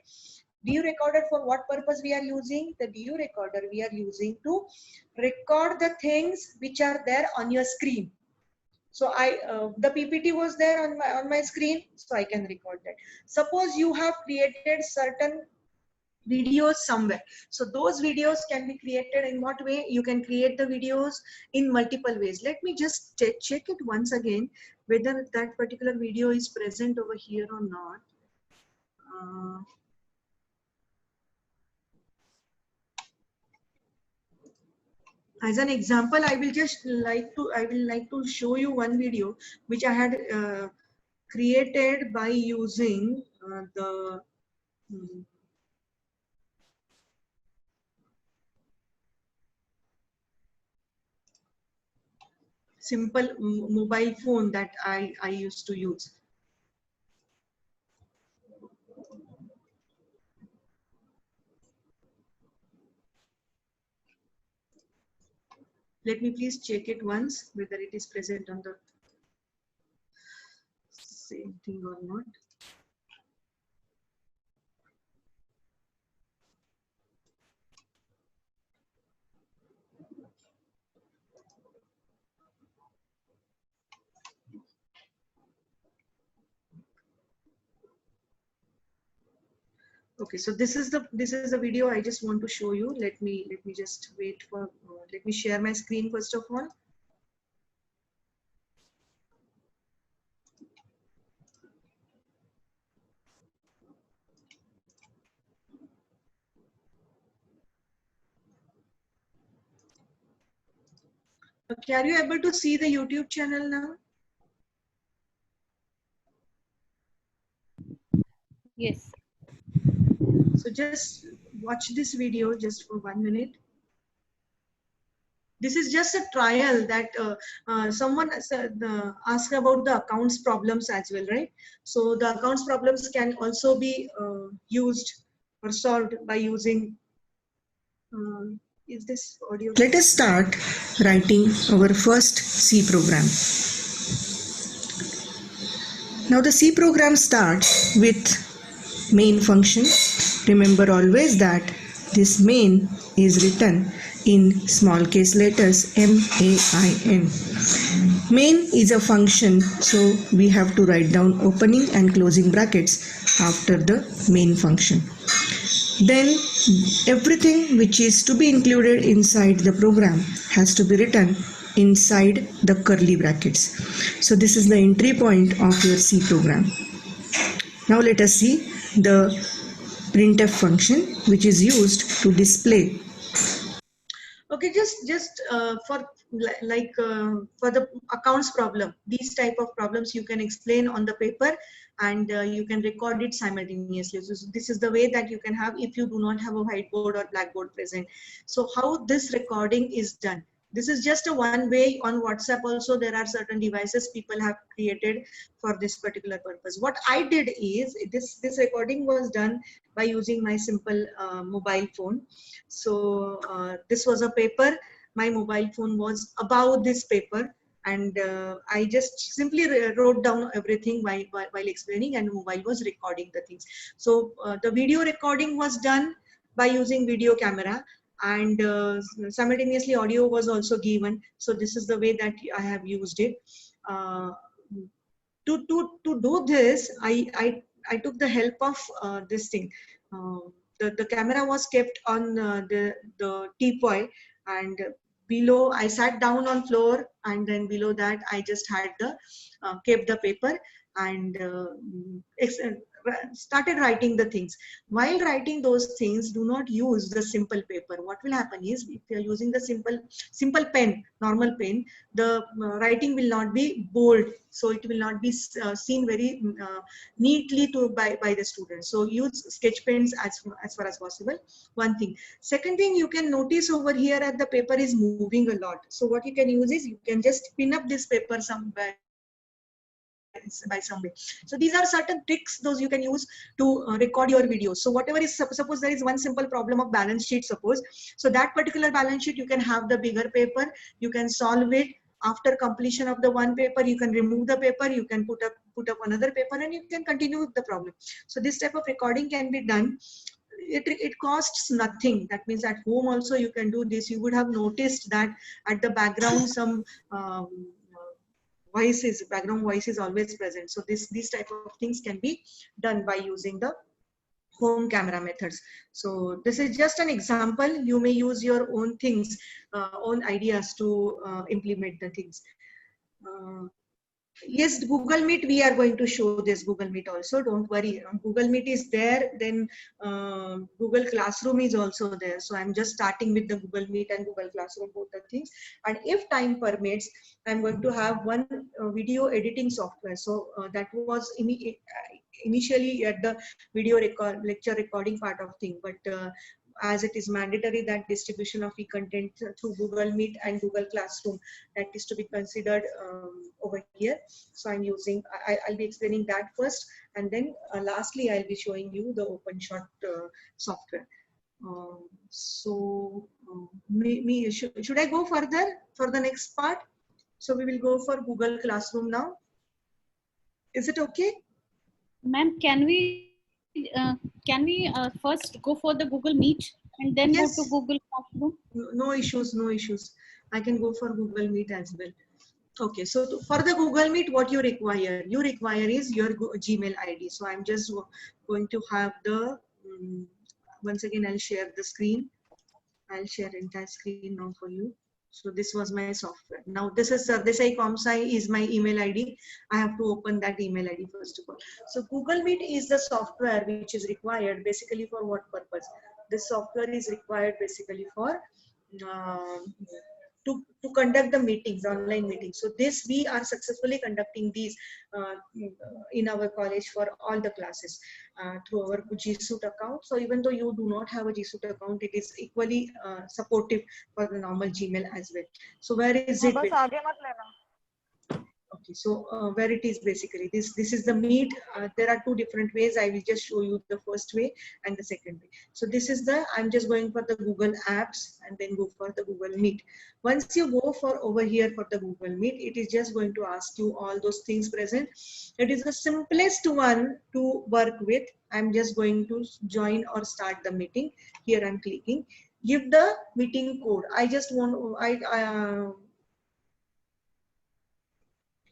Speaker 4: DU recorder, for what purpose we are using? The DU recorder we are using to record the things which are there on your screen. So the PPT was there on my screen, so I can record that. Suppose you have created certain videos somewhere, so those videos can be created in what way? You can create the videos in multiple ways. Let me just check it once again whether that particular video is present over here or not. As an example, I will like to show you one video which I had created by using the simple mobile phone that I used to use. Let me please check it once whether it is present on the same thing or not. Okay, so this is the video I just want to show you. Let me just wait for let me share my screen first of all. Okay, are you able to see the YouTube channel now?
Speaker 2: Yes.
Speaker 4: So just watch this video just for 1 minute. This is just a trial that someone asked about the accounts problems as well, right? So the accounts problems can also be used or solved by using, is this audio?
Speaker 7: Let us start writing our first C program. Now the C program starts with main function. Remember always that this main is written in small case letters MAIN. Main is a function, so we have to write down opening and closing brackets after the main function. Then everything which is to be included inside the program has to be written inside the curly brackets. So this is the entry point of your C program. Now let us see the printf function which is used to display.
Speaker 4: Okay, just for the accounts problem, these type of problems you can explain on the paper, and you can record it simultaneously. So this is the way that you can have if you do not have a whiteboard or blackboard present. So how this recording is done? This is just a one way. On WhatsApp also there are certain devices people have created for this particular purpose. What I did is this recording was done by using my simple mobile phone. So this was a paper. My mobile phone was above this paper, and I just simply wrote down everything while explaining, and mobile was recording the things. So the video recording was done by using video camera, and simultaneously audio was also given. So this is the way that I have used it. To do this, I took the help of this thing. The camera was kept on the teepot, and below I sat down on floor, and then below that I just had the kept the paper, and started writing the things. While writing those things, do not use the simple paper. What will happen is, if you are using the simple pen, normal pen, the writing will not be bold, so it will not be seen very neatly by the students. So use sketch pens as far as possible. One thing. Second thing, you can notice over here at the paper is moving a lot. So what you can use is, you can just pin up this paper somewhere by some way. So these are certain tricks those you can use to record your videos. So whatever is, suppose there is one simple problem of balance sheet, suppose, so that particular balance sheet, you can have the bigger paper, you can solve it. After completion of the one paper, you can remove the paper, you can put up another paper, and you can continue with the problem. So this type of recording can be done. It costs nothing. That means at home also you can do this. You would have noticed that at the background some background voice is always present. So these type of things can be done by using the home camera methods. So this is just an example. You may use your own things, own ideas to implement the things. Yes, Google Meet, we are going to show this Google Meet also. Don't worry. Google Meet is there. Then Google Classroom is also there. So I'm just starting with the Google Meet and Google Classroom, both the things. And if time permits, I'm going to have one video editing software. So that was initially at the lecture recording part of thing. But as it is mandatory that distribution of e-content through Google Meet and Google Classroom, that is to be considered over here. So I'm using, I'll be explaining that first, and then lastly I'll be showing you the OpenShot software. Should I go further for the next part? So we will go for Google Classroom now. Is it okay?
Speaker 2: Ma'am, can we first go for the Google Meet and then
Speaker 4: Yes.
Speaker 2: go to Google Classroom?
Speaker 4: No issues, no issues. I can go for Google Meet as well. Okay, so for the Google Meet, what you require is your Gmail ID. So I'm just going to have the, once again, I'll share the screen. I'll share entire screen now for you. So this was my software. Now this is Sardesai Comsci is my email ID. I have to open that email ID first of all. So Google Meet is the software which is required basically for what purpose? This software is required basically for to conduct the meetings, online meetings. So this, we are successfully conducting these in our college for all the classes through our G Suite account. So even though you do not have a G Suite account, it is equally supportive for the normal Gmail as well. So where is it? Okay, so where it is basically, this is the Meet. There are two different ways. I will just show you the first way and the second way. So this is the, I'm just going for the Google Apps and then go for the Google Meet. Once you go for over here for the Google Meet, it is just going to ask you all those things present. It is the simplest one to work with. I'm just going to join or start the meeting. Here I'm clicking. Give the meeting code. I just want,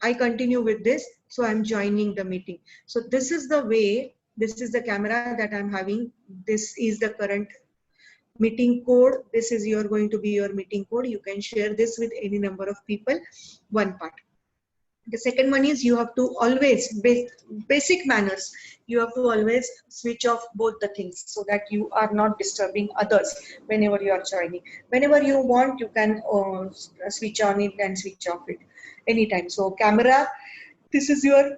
Speaker 4: I continue with this. So I'm joining the meeting. So this is the way, this is the camera that I'm having. This is the current meeting code. This is going to be your meeting code. You can share this with any number of people. One part. The second one is, you have to always, basic manners, you have to always switch off both the things so that you are not disturbing others whenever you are joining. Whenever you want, you can switch on it and switch off it anytime. So camera, this is your,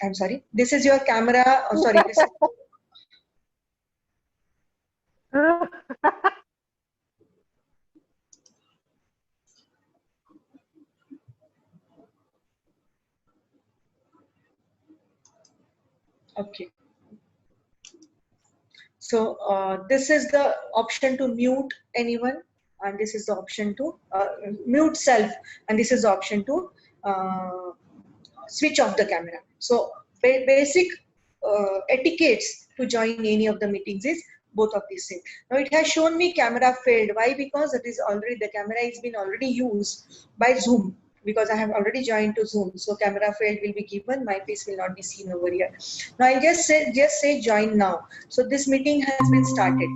Speaker 4: I'm sorry, this is your camera. Oh, sorry. This is, okay. So this is the option to mute anyone, and this is the option to mute self, and this is the option to switch off the camera. So basic etiquettes to join any of the meetings is both of these things. Now it has shown me camera failed. Why? Because it is already, the camera has been already used by Zoom, because I have already joined to Zoom. So camera failed will be given. My face will not be seen over here. Now I just say join now. So this meeting has been started.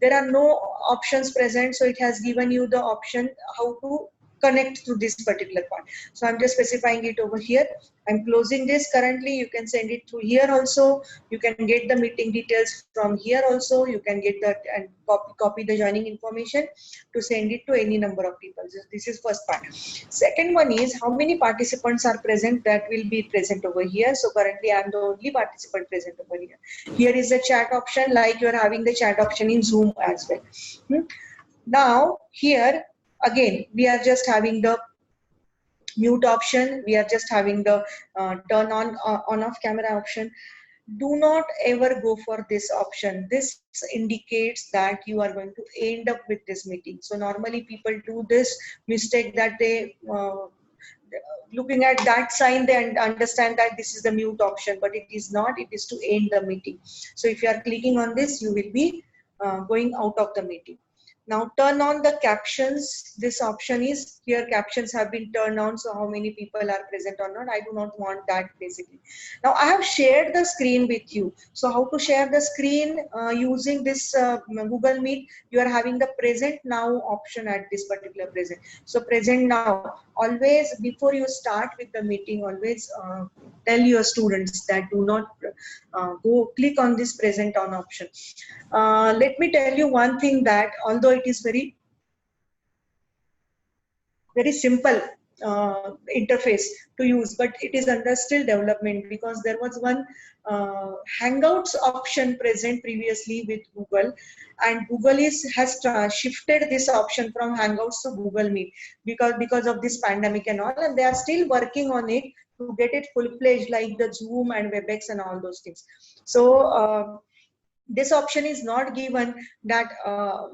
Speaker 4: There are no options present. So it has given you the option how to connect to this particular part. So I'm just specifying it over here. I'm closing this currently. You can send it through here also. You can get the meeting details from here also. You can get that and copy the joining information to send it to any number of people. So this is first part. Second one is how many participants are present. That will be present over here. So currently I'm the only participant present over here. Here is the chat option, like you're having the chat option in Zoom as well. Now here again we are just having the mute option, we are just having the turn on off camera option. Do not ever go for this option. This indicates that you are going to end up with this meeting. So normally people do this mistake that they looking at that sign, they understand that this is the mute option, but it is not. It is to end the meeting. So if you are clicking on this, you will be going out of the meeting. Now turn on the captions. This option is here, captions have been turned on, so how many people are present or not. I do not want that basically. Now I have shared the screen with you. So how to share the screen using this Google Meet? You are having the present now option at this particular present. So present now, always before you start with the meeting, always tell your students that do not go click on this present on option. Let me tell you one thing, that although it is very simple interface to use, but it is under still development, because there was one Hangouts option present previously with Google, and Google has shifted this option from Hangouts to Google Meet because of this pandemic and all, and they are still working on it to get it full-fledged like the Zoom and WebEx and all those things. So this option is not given that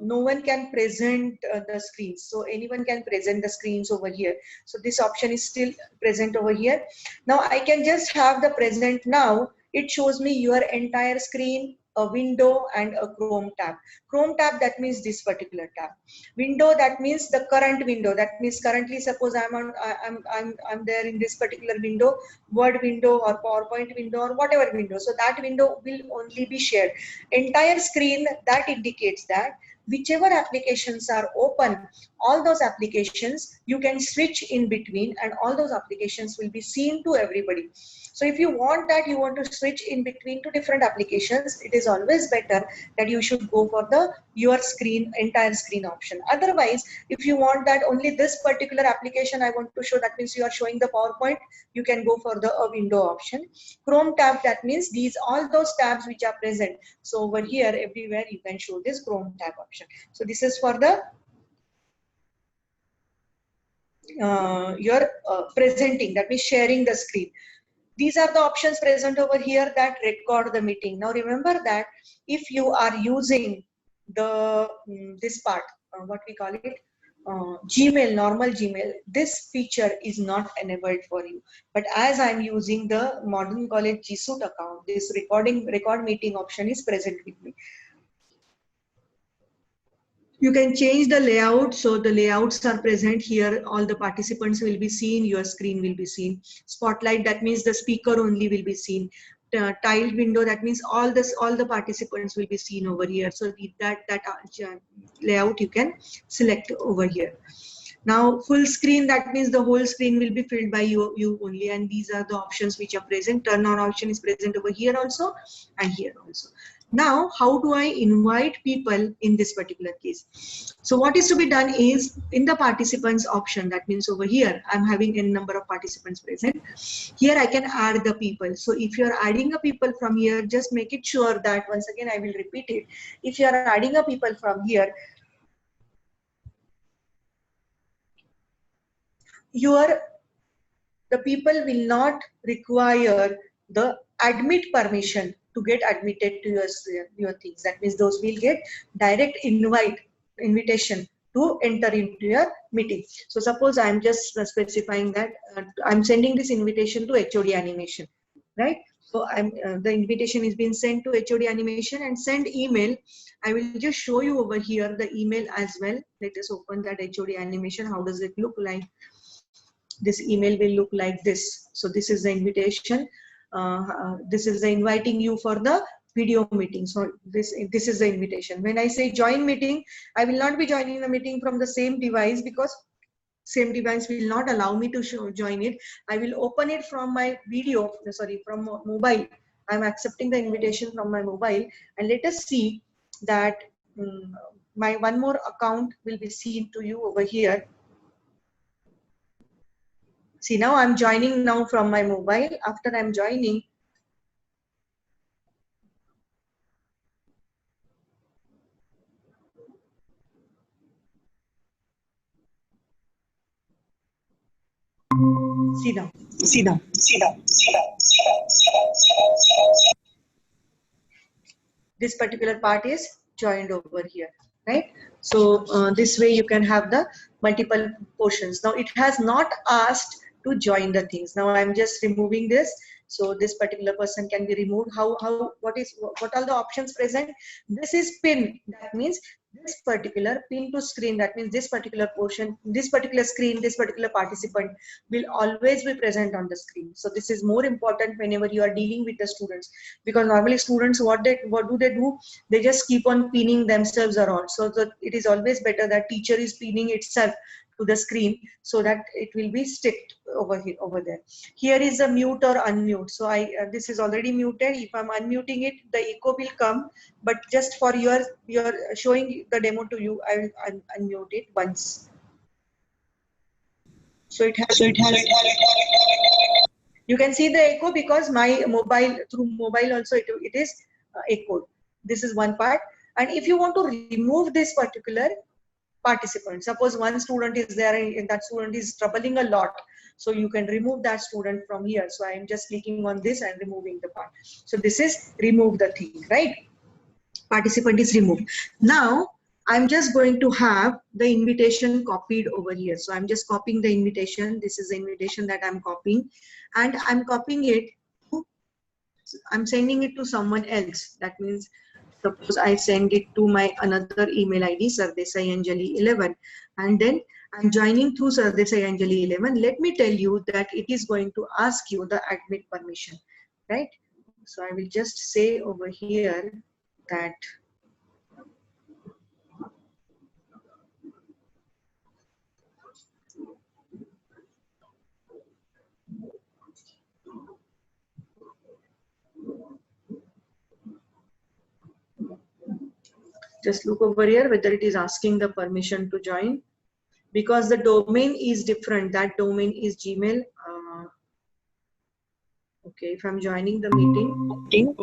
Speaker 4: no one can present the screens. So anyone can present the screens over here. So this option is still present over here. Now I can just have the present now. It shows me your entire screen, a window and a Chrome tab. Chrome tab, that means this particular tab. Window, that means the current window. That means currently, suppose I'm there in this particular window, Word window or PowerPoint window or whatever window. So that window will only be shared. Entire screen, that indicates that whichever applications are open, all those applications you can switch in between, and all those applications will be seen to everybody. So if you want that, you want to switch in between to different applications, it is always better that you should go for the your screen, entire screen option. Otherwise, if you want that only this particular application I want to show, that means you are showing the PowerPoint, you can go for the window option. Chrome tab, that means these all those tabs which are present. So over here, everywhere you can show this Chrome tab option. So this is for the your presenting, that means sharing the screen. These are the options present over here that record the meeting. Now remember that if you are using the this part, what we call it, Gmail, normal Gmail, this feature is not enabled for you. But as I'm using the Modern College G Suite account, this record meeting option is present with me. You can change the layout. So the layouts are present here. All the participants will be seen. Your screen will be seen. Spotlight, that means the speaker only will be seen. Tiled window, that means all the participants will be seen over here. So that layout you can select over here. Now full screen, that means the whole screen will be filled by you only, and these are the options which are present. Turn on option is present over here also and here also. Now, how do I invite people in this particular case? So what is to be done is in the participants option, that means over here, I'm having a number of participants present. Here I can add the people. So if you're adding a people from here, just make it sure that, once again, I will repeat it. If you are adding a people from here, the people will not require the admit permission to get admitted to your things. That means those will get direct invitation to enter into your meeting. So suppose I'm just specifying that I'm sending this invitation to HOD animation, right? So the invitation is being sent to HOD animation and send email. I will just show you over here the email as well. Let us open that HOD animation. How does it look like? This email will look like this. So this is the invitation. This is the inviting you for the video meeting. So this is the invitation. When I say join meeting, I will not be joining the meeting from the same device, because same device will not allow me to join it. I will open it from my video, sorry, from mobile. I'm accepting the invitation from my mobile, and let us see that my one more account will be seen to you over here. See, now I'm joining now from my mobile. After I'm joining, see now. This particular part is joined over here, right? So this way you can have the multiple portions. Now it has not asked to join the things. Now I'm just removing this. So this particular person can be removed. What are the options present? This is pin. That means this particular pin to screen. That means this particular portion, this particular screen, this particular participant will always be present on the screen. So this is more important whenever you are dealing with the students, because normally students, what do they do? They just keep on pinning themselves around. So it is always better that teacher is pinning itself to the screen so that it will be sticked over here, over there. Here is a mute or unmute. So this is already muted. If I'm unmuting it, the echo will come. But just for your showing the demo to you, I will unmute it once. So it has. You can see the echo because my mobile, through mobile also it is echoed. This is one part. And if you want to remove this particular participant, suppose one student is there and that student is troubling a lot, so you can remove that student from here. So I am just clicking on this and removing the part. So this is remove the thing, right? Participant is removed. Now I'm just going to have the invitation copied over here. So I'm just copying the invitation. This is the invitation that I'm copying, and I'm copying it. I'm sending it to someone else. That means suppose I send it to my another email ID, sardesaianjali11, and then I'm joining through sardesaianjali11. Let me tell you that it is going to ask you the admit permission, right? So I will just say over here that just look over here whether it is asking the permission to join, because the domain is different. That domain is Gmail. Okay, if I'm joining the meeting,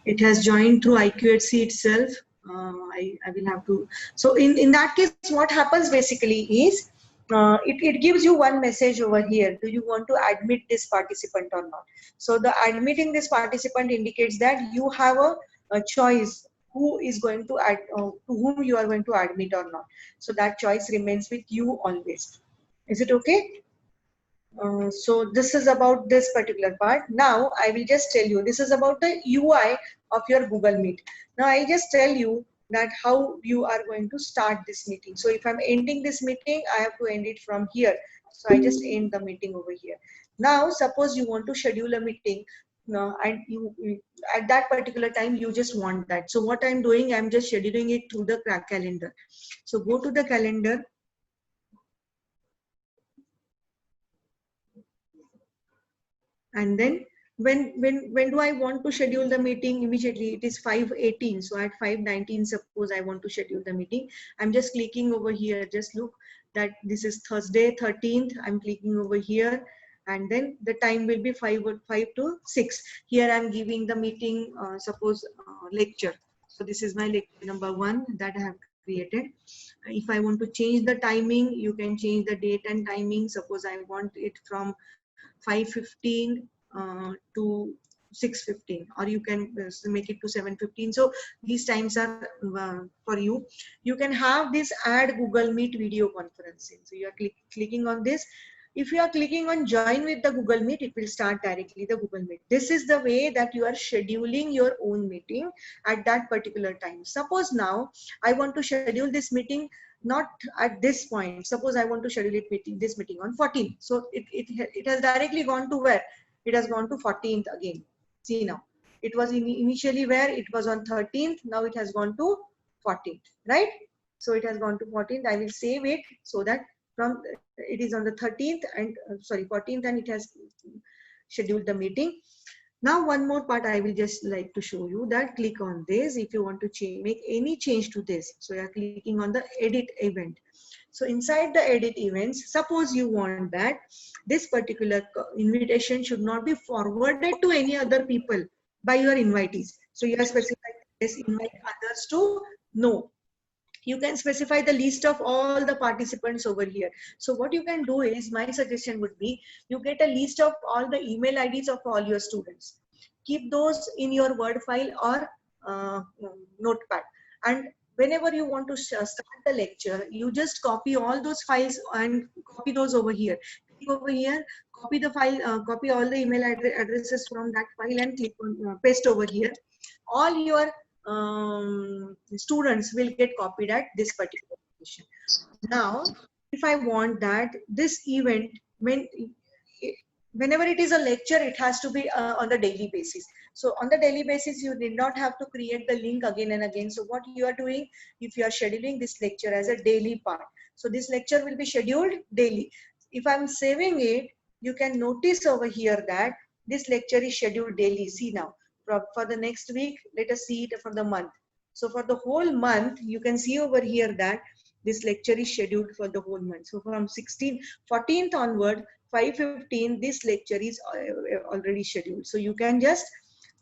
Speaker 4: it has joined through IQHC itself. I will have to. So in that case, what happens basically is it gives you one message over here. Do you want to admit this participant or not? So the admitting this participant indicates that you have a choice who is going to add, to whom you are going to admit or not. So that choice remains with you always. Is it okay? So this is about this particular part. Now I will just tell you, this is about the UI of your Google Meet. Now I just tell you that how you are going to start this meeting. So if I'm ending this meeting, I have to end it from here. So I just end the meeting over here. Now suppose you want to schedule a meeting, and you at that particular time you just want that. So what I'm doing, I'm just scheduling it through the calendar. So go to the calendar. And then when do I want to schedule the meeting? Immediately it is 5:18. So at 5:19, suppose I want to schedule the meeting. I'm just clicking over here. Just look that this is Thursday 13th. I'm clicking over here, and then the time will be 5 to 6. Here I'm giving the meeting, suppose lecture. So this is my lecture number 1 that I have created. If I want to change the timing, you can change the date and timing. Suppose I want it from 5:15 to 6:15, or you can make it to 7:15. So these times are for you. You can have this add Google Meet video conferencing. So you are clicking on this. If you are clicking on join with the Google Meet, it will start directly the Google Meet. This is the way that you are scheduling your own meeting at that particular time. Suppose now I want to schedule this meeting not at this point. Suppose I want to schedule this meeting on 14th. So it has directly gone to where? It has gone to 14th again. See now, it was initially where it was on 13th. Now it has gone to 14th, right? So it has gone to 14th. I will save it so that from it is on the 13th and 14th, and it has scheduled the meeting. Now one more part I will just like to show you, that click on this if you want to change, make any change to this. So you are clicking on the edit event. So inside the edit events, suppose you want that this particular invitation should not be forwarded to any other people by your invitees. So you are specifying this, invite others to no. You can specify the list of all the participants over here. So what you can do is, my suggestion would be, you get a list of all the email IDs of all your students. Keep those in your Word file or notepad. And whenever you want to start the lecture, you just copy all those files and copy those over here. Click over here, copy the file, copy all the email addresses from that file and click on paste over here. All your students will get copied at this particular location. Now, if I want that this event, whenever it is a lecture, it has to be on the daily basis. So on the daily basis, you did not have to create the link again and again. So what you are doing, if you are scheduling this lecture as a daily part, so this lecture will be scheduled daily. If I'm saving it, you can notice over here that this lecture is scheduled daily. See now, for the next week, let us see it for the month. So for the whole month, you can see over here that this lecture is scheduled for the whole month. So from 14th onward, 5:15, this lecture is already scheduled. So you can just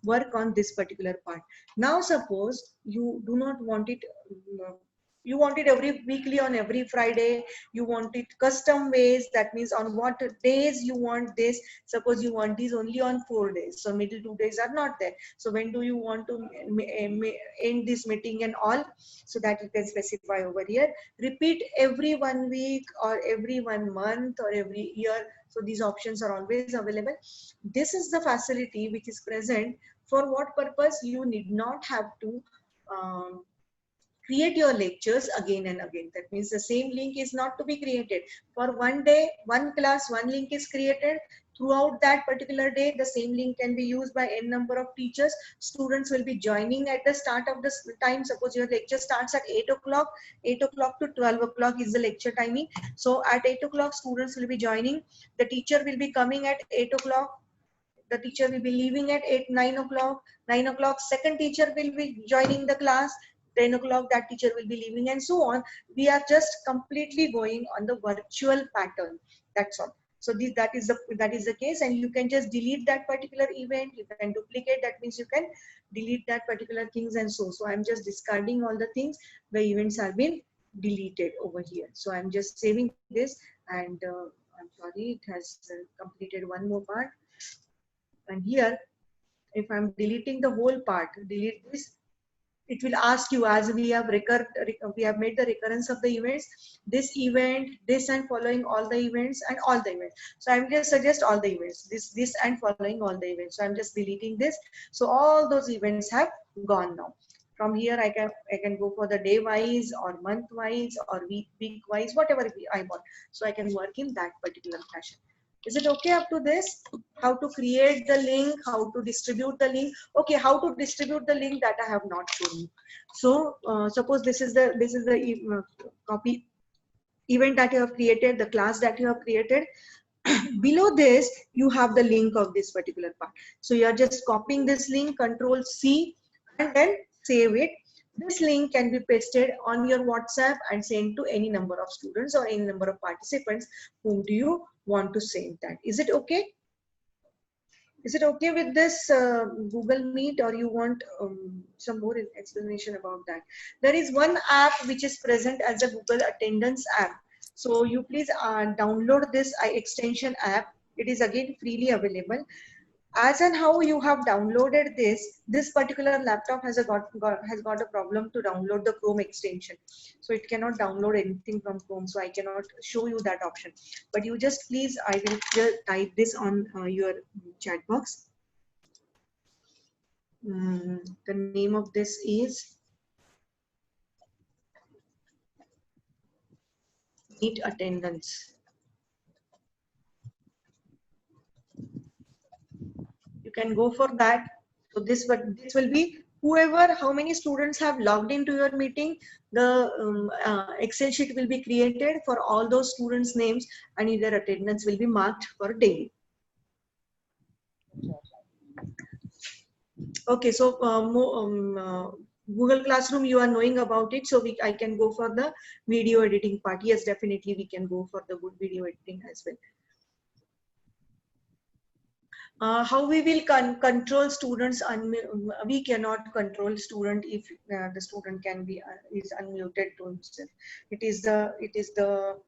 Speaker 4: work on this particular part. Now suppose you do not want it, you want it every weekly on every Friday, you want it custom ways, that means on what days you want this. Suppose you want these only on 4 days, so middle 2 days are not there. So when do you want to end this meeting and all, so that you can specify over here. Repeat every 1 week or every 1 month or every year. So these options are always available. This is the facility which is present. For what purpose? You need not have to create your lectures again and again. That means the same link is not to be created. For 1 day, 1 class, 1 link is created. Throughout that particular day, the same link can be used by n number of teachers. Students will be joining at the start of the time. Suppose your lecture starts at 8 o'clock. 8 o'clock to 12 o'clock is the lecture timing. So at 8 o'clock, students will be joining. The teacher will be coming at 8 o'clock. The teacher will be leaving at 9 o'clock. 9 o'clock, second teacher will be joining the class. 10 o'clock, that teacher will be leaving, and so on. We are just completely going on the virtual pattern. That's all. So that is the case, and you can just delete that particular event. You can duplicate. That means you can delete that particular things and so. So I'm just discarding all the things. The events have been deleted over here. So I'm just saving this, and I'm sorry, it has completed one more part. And here, if I'm deleting the whole part, delete this, it will ask you, as we have made the recurrence of the events, this event, this and following all the events and all the events. So I'm just suggest all the events, this and following all the events. So I'm just deleting this. So all those events have gone now. From here, I can go for the day wise or month wise or week wise, whatever I want. So I can work in that particular fashion. Is it okay up to this? How to create the link, how to distribute the link. Okay, how to distribute the link, that I have not shown you. So suppose this is the copy event that you have created, the class that you have created. Below this, you have the link of this particular part. So you are just copying this link, Control C, and then save it. This link can be pasted on your WhatsApp and sent to any number of students or any number of participants whom do you want to send that. Is it okay? Is it okay with this Google Meet, or you want some more explanation about that? There is one app which is present as a Google Attendance app. So you please download this extension app. It is again freely available. As and how you have downloaded this particular laptop has got a problem to download the Chrome extension. So it cannot download anything from Chrome. So I cannot show you that option. But you just please, I will just type this on your chat box. The name of this is Meet Attendance. You can go for that. So this will be whoever, how many students have logged into your meeting, the Excel sheet will be created for all those students' names, and their attendance will be marked for daily. Okay, so Google Classroom, you are knowing about it, so I can go for the video editing part. Yes, definitely we can go for the good video editing as well. How we will control students? We cannot control student if the student can be is unmuted to himself. It is the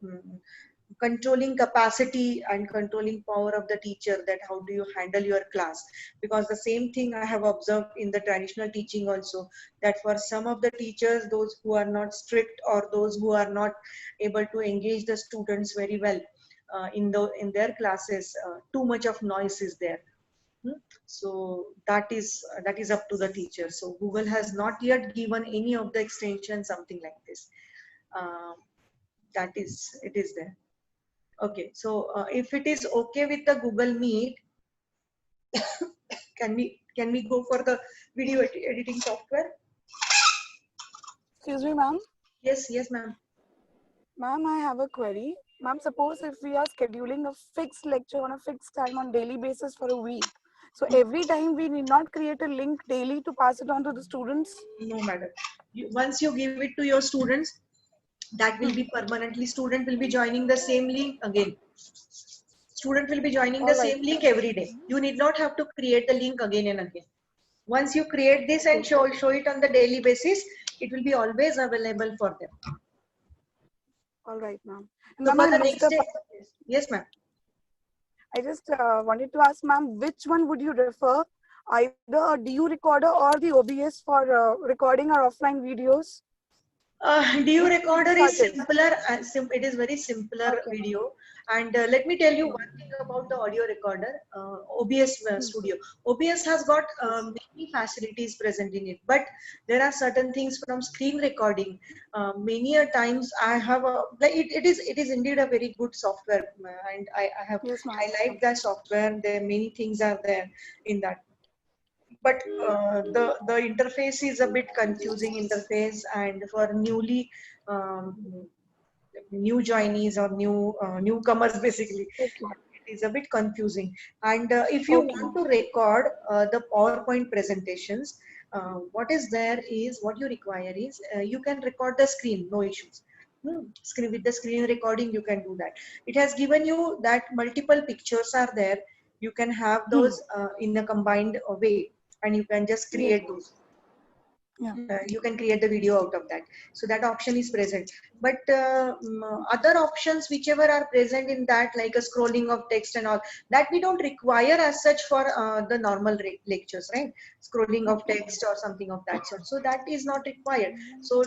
Speaker 4: controlling capacity and controlling power of the teacher, that how do you handle your class. Because the same thing I have observed in the traditional teaching also, that for some of the teachers, those who are not strict or those who are not able to engage the students very well in their classes, too much of noise is there. So that is up to the teacher. So Google has not yet given any of the extension something like this. It is there. Okay, so if it is okay with the Google Meet, can we go for the video editing software?
Speaker 5: Excuse me, ma'am.
Speaker 4: Yes, ma'am.
Speaker 5: Ma'am, I have a query. Ma'am, suppose if we are scheduling a fixed lecture on a fixed time on daily basis for a week, so every time we need not create a link daily to pass it on to the students?
Speaker 4: No, madam. Once you give it to your students, that will be permanently. Student will be joining the same link again. Student will be joining the same link every day. You need not have to create the link again and again. Once you create this and show it on the daily basis, it will be always available for them.
Speaker 5: All right, ma'am.
Speaker 4: So for the next day, yes, ma'am.
Speaker 5: I just wanted to ask, ma'am, which one would you refer, either a DU recorder or the OBS for recording our offline videos?
Speaker 4: DU recorder is simpler. It is very simpler video. And let me tell you one thing about the audio recorder, OBS Studio. OBS has got many facilities present in it, but there are certain things from screen recording. Many a times I have it is indeed a very good software, and I like that software. There many things are there in that. But the interface is a bit confusing interface, and for new joinees or newcomers basically, it is a bit confusing. And if you want to record the PowerPoint presentations, what you require is you can record the screen, no issues. Screen, with the screen recording you can do that. It has given you that multiple pictures are there. You can have those in a combined way, and you can just create those. You can create the video out of that. So that option is present. But other options whichever are present in that, like a scrolling of text and all, that we don't require as such for the normal lectures, right? Scrolling of text or something of that sort. So that is not required. So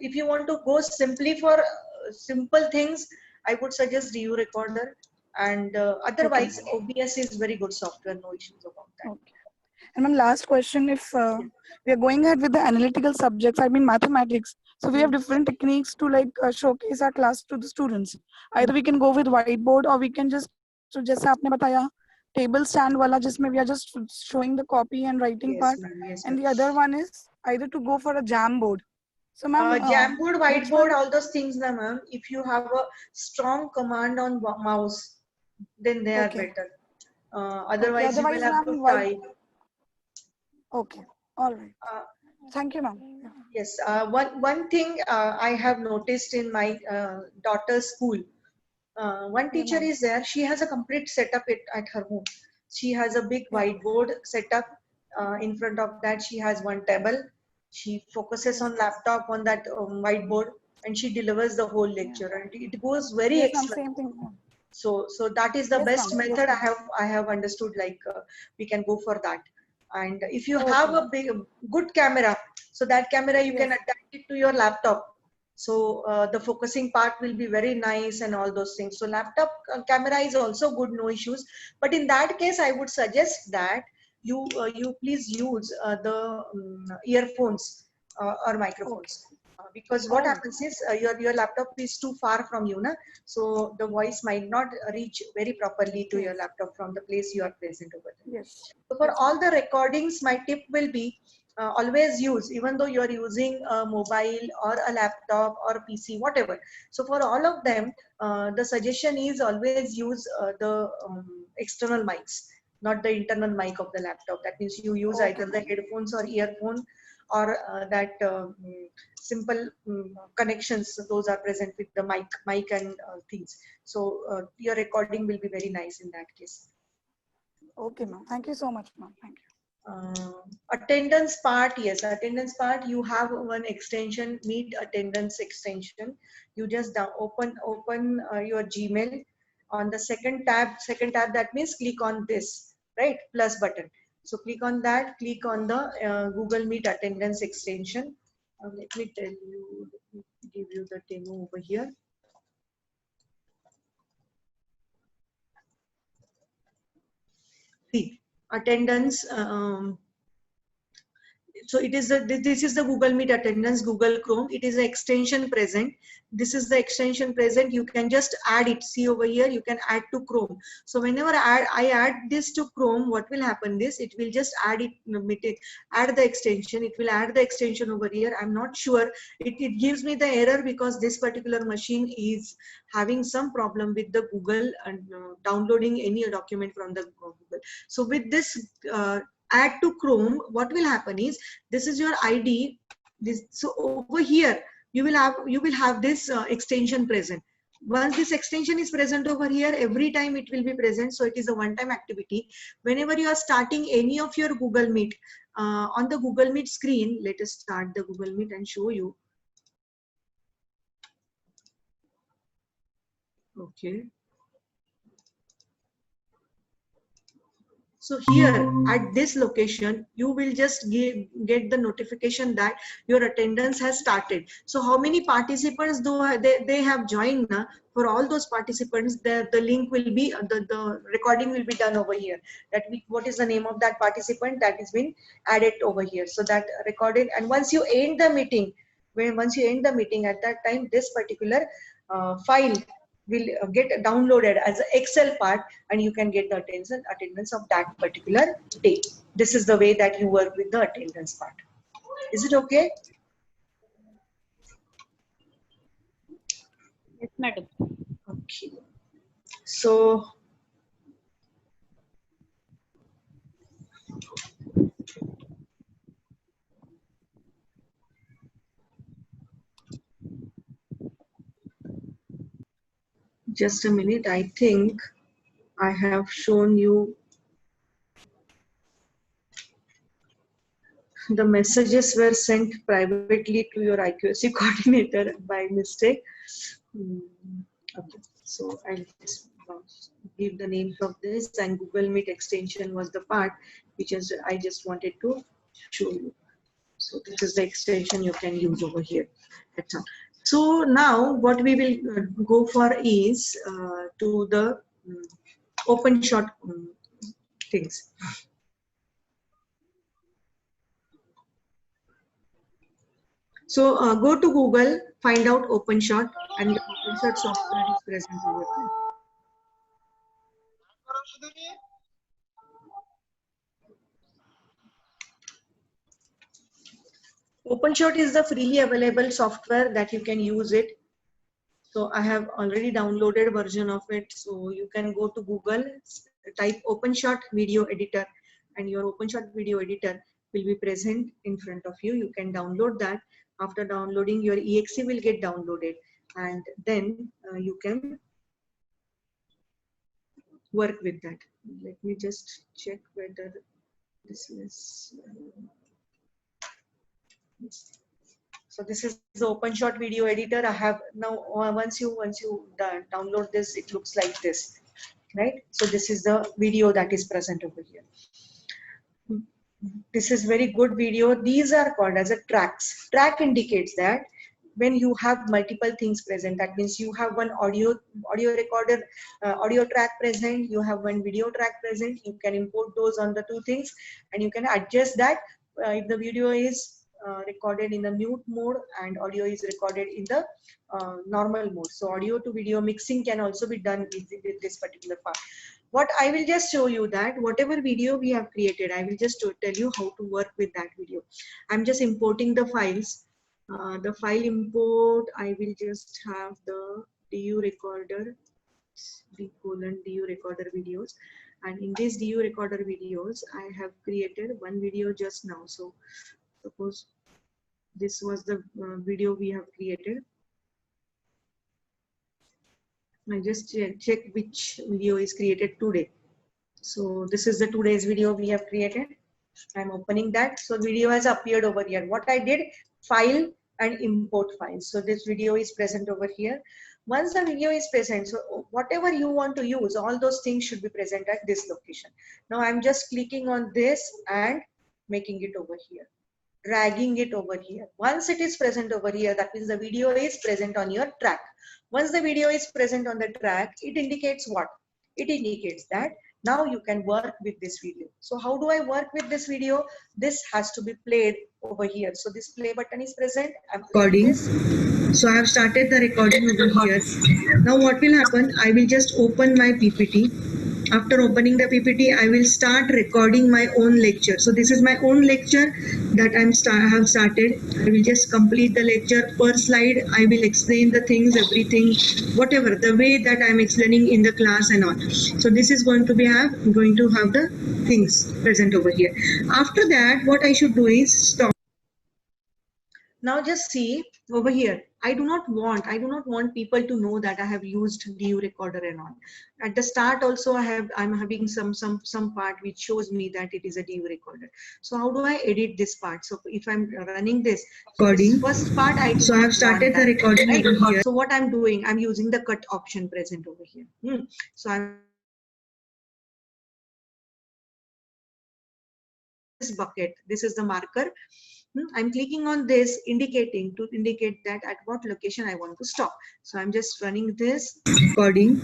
Speaker 4: if you want to go simply for simple things, I would suggest DU recorder. And otherwise, OBS is very good software, no issues about that.
Speaker 5: And my last question, if we are going ahead with the analytical subjects, I mean mathematics, so we have different techniques to like showcase our class to the students. Either we can go with whiteboard, or we can just, so jaise aapne bataya, table stand wala, jisme we are just showing the copy and writing part. And the other one is either to go for a Jamboard. So ma'am,
Speaker 4: Jamboard, whiteboard, all those things, ma'am. If you have a strong command on mouse, then they are better. Otherwise you will have to type.
Speaker 5: Okay, all right. Thank you, ma'am.
Speaker 4: Yes, one thing I have noticed in my daughter's school, one teacher is there. She has a complete setup at her home. She has a big whiteboard setup. In front of that, she has one table. She focuses on laptop on that whiteboard, and she delivers the whole lecture, and it goes very excellent. So that is the best method I have understood. Like we can go for that. And if you have a good camera, so that camera you can attach it to your laptop. So the focusing part will be very nice and all those things. So laptop camera is also good, no issues. But in that case, I would suggest that you please use the earphones or microphones. Because what happens is your laptop is too far from you, na? So the voice might not reach very properly to your laptop from the place you are present over there. So for all the recordings, my tip will be always use, even though you're using a mobile or a laptop or PC, whatever. So for all of them, the suggestion is always use the external mics, not the internal mic of the laptop. That means you use either the headphones or earphone, or that simple connections, those are present with the mic and things. So your recording will be very nice in that case.
Speaker 5: Okay, ma'am. Thank you so much, ma'am. Thank you.
Speaker 4: Attendance part, yes, attendance part, you have one extension, Meet attendance extension. You just open your Gmail. On the second tab, that means click on this, right, plus button. So click on that, click on the Google Meet attendance extension. Let me tell you, let me give you the demo over here. See, attendance, so it is this is the Google Meet attendance, Google Chrome. It is an extension present. This is the extension present. You can just add it. See over here, you can add to Chrome. So whenever I add this to Chrome, what will happen is it will just add the extension. It will add the extension over here. I'm not sure. It gives me the error because this particular machine is having some problem with the Google and downloading any document from the Google. So with this add to Chrome, what will happen is this is your ID. So over here you will have this extension present. Once this extension is present over here, every time it will be present. So it is a one-time activity. Whenever you are starting any of your Google Meet, on the Google Meet screen, let us start the Google Meet and show you. Okay. So here at this location, you will just get the notification that your attendance has started. So how many participants they have joined? For all those participants, the link will be, the recording will be done over here. What is the name of that participant that is been added over here. So that recorded, and once you end the meeting, at that time, this particular file will get downloaded as an Excel part, and you can get the attendance of that particular day. This is the way that you work with the attendance part. Is it okay?
Speaker 2: Yes, madam.
Speaker 4: Okay. So just a minute. I think I have shown you the messages were sent privately to your IQAC coordinator by mistake. Okay, so I'll just give the names of this, and Google Meet extension was the part which is I just wanted to show you. So this is the extension you can use over here. That's all. So now what we will go for is to the OpenShot things. So go to Google, find out OpenShot, and the OpenShot software is present over there. OpenShot is the freely available software that you can use it. So I have already downloaded version of it. So you can go to Google, type OpenShot video editor, and your OpenShot video editor will be present in front of you. You can download that. After downloading, your exe will get downloaded, and then you can work with that. Let me just check whether this is. So this is the OpenShot video editor. I have now, once you download this, it looks like this, right? So this is the video that is present over here. This is very good video. These are called as a tracks. Track indicates that when you have multiple things present, that means you have one audio recorder, audio track present, you have one video track present, you can import those on the two things, and you can adjust that if the video is recorded in the mute mode and audio is recorded in the normal mode. So audio to video mixing can also be done with this particular part. what I will just show you that whatever video we have created, I will just tell you how to work with that video. I'm just importing the files. The file import, I will just have the DU recorder, DU recorder videos. And in this DU recorder videos, I have created one video just now. So suppose this was the video we have created. I just check which video is created today. So this is the today's video we have created. I'm opening that. So video has appeared over here. What I did, file and import files. So this video is present over here. Once the video is present, so whatever you want to use, all those things should be present at this location. Now I'm just clicking on this and making it over here, dragging it over here. Once it is present over here, that means the video is present on your track. Once the video is present on the track, it indicates what? It indicates that now you can work with this video. So how do I work with this video? This has to be played over here. So this play button is present. I'm
Speaker 7: Recording.
Speaker 4: this.
Speaker 7: So I have started the recording over here. Now what will happen? I will just open my PPT. After opening the PPT, I will start recording my own lecture. So this is my own lecture that have started. I will just complete the lecture per slide. I will explain the things, everything, whatever, the way that I'm explaining in the class and all. So this is going to have the things present over here. After that, what I should do is stop.
Speaker 4: Now just see over here. I do not want people to know that I have used DU recorder and all. At the start also I'm having some part which shows me that it is a DU recorder. So how do I edit this part? So if I'm running this
Speaker 7: Recording.
Speaker 4: first part, I
Speaker 7: have started the recording over here.
Speaker 4: So what I'm doing, I'm using the cut option present over here. So I'm this bucket. This is the marker. I'm clicking on this to indicate that at what location I want to stop. So I'm just running this
Speaker 7: Recording.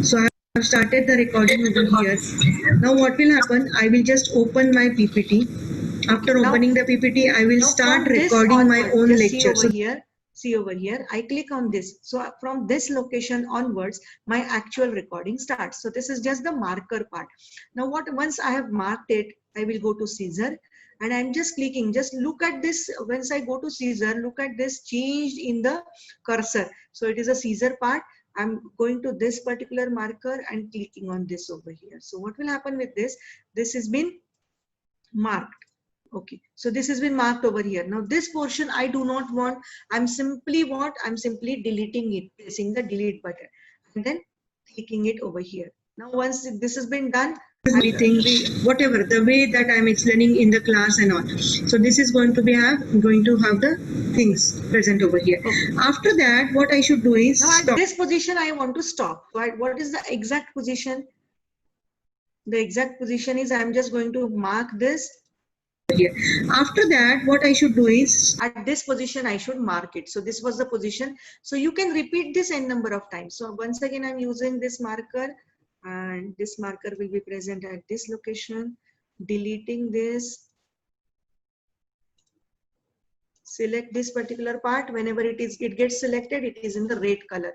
Speaker 7: So I have started the recording over here. Now what will happen? I will just open my PPT. After opening the PPT, I will start recording my own lecture.
Speaker 4: See over here, I click on this. So from this location onwards, my actual recording starts. So this is just the marker part. Now once I have marked it, I will go to Caesar. And I'm just clicking, just look at this. Once I go to Caesar, look at this changed in the cursor. So it is a Caesar part. I'm going to this particular marker and clicking on this over here. So what will happen with this? This has been marked. Okay, so this has been marked over here. Now this portion I do not want. I'm simply deleting it, pressing the delete button and then clicking it over here. Now once this has been done,
Speaker 7: everything, whatever, the way that I'm explaining in the class and all. So this is going to have the things present over here.
Speaker 4: Okay.
Speaker 7: After that, what I should do is
Speaker 4: now
Speaker 7: stop.
Speaker 4: At this position I want to stop. What is the exact position? The exact position is I'm just going to mark this.
Speaker 7: Here. After that, what I should do is
Speaker 4: at this position I should mark it. So this was the position. So you can repeat this n number of times. So once again I'm using this marker, and this marker will be present at this location. Deleting this, select this particular part. Whenever it gets selected, it is in the red color.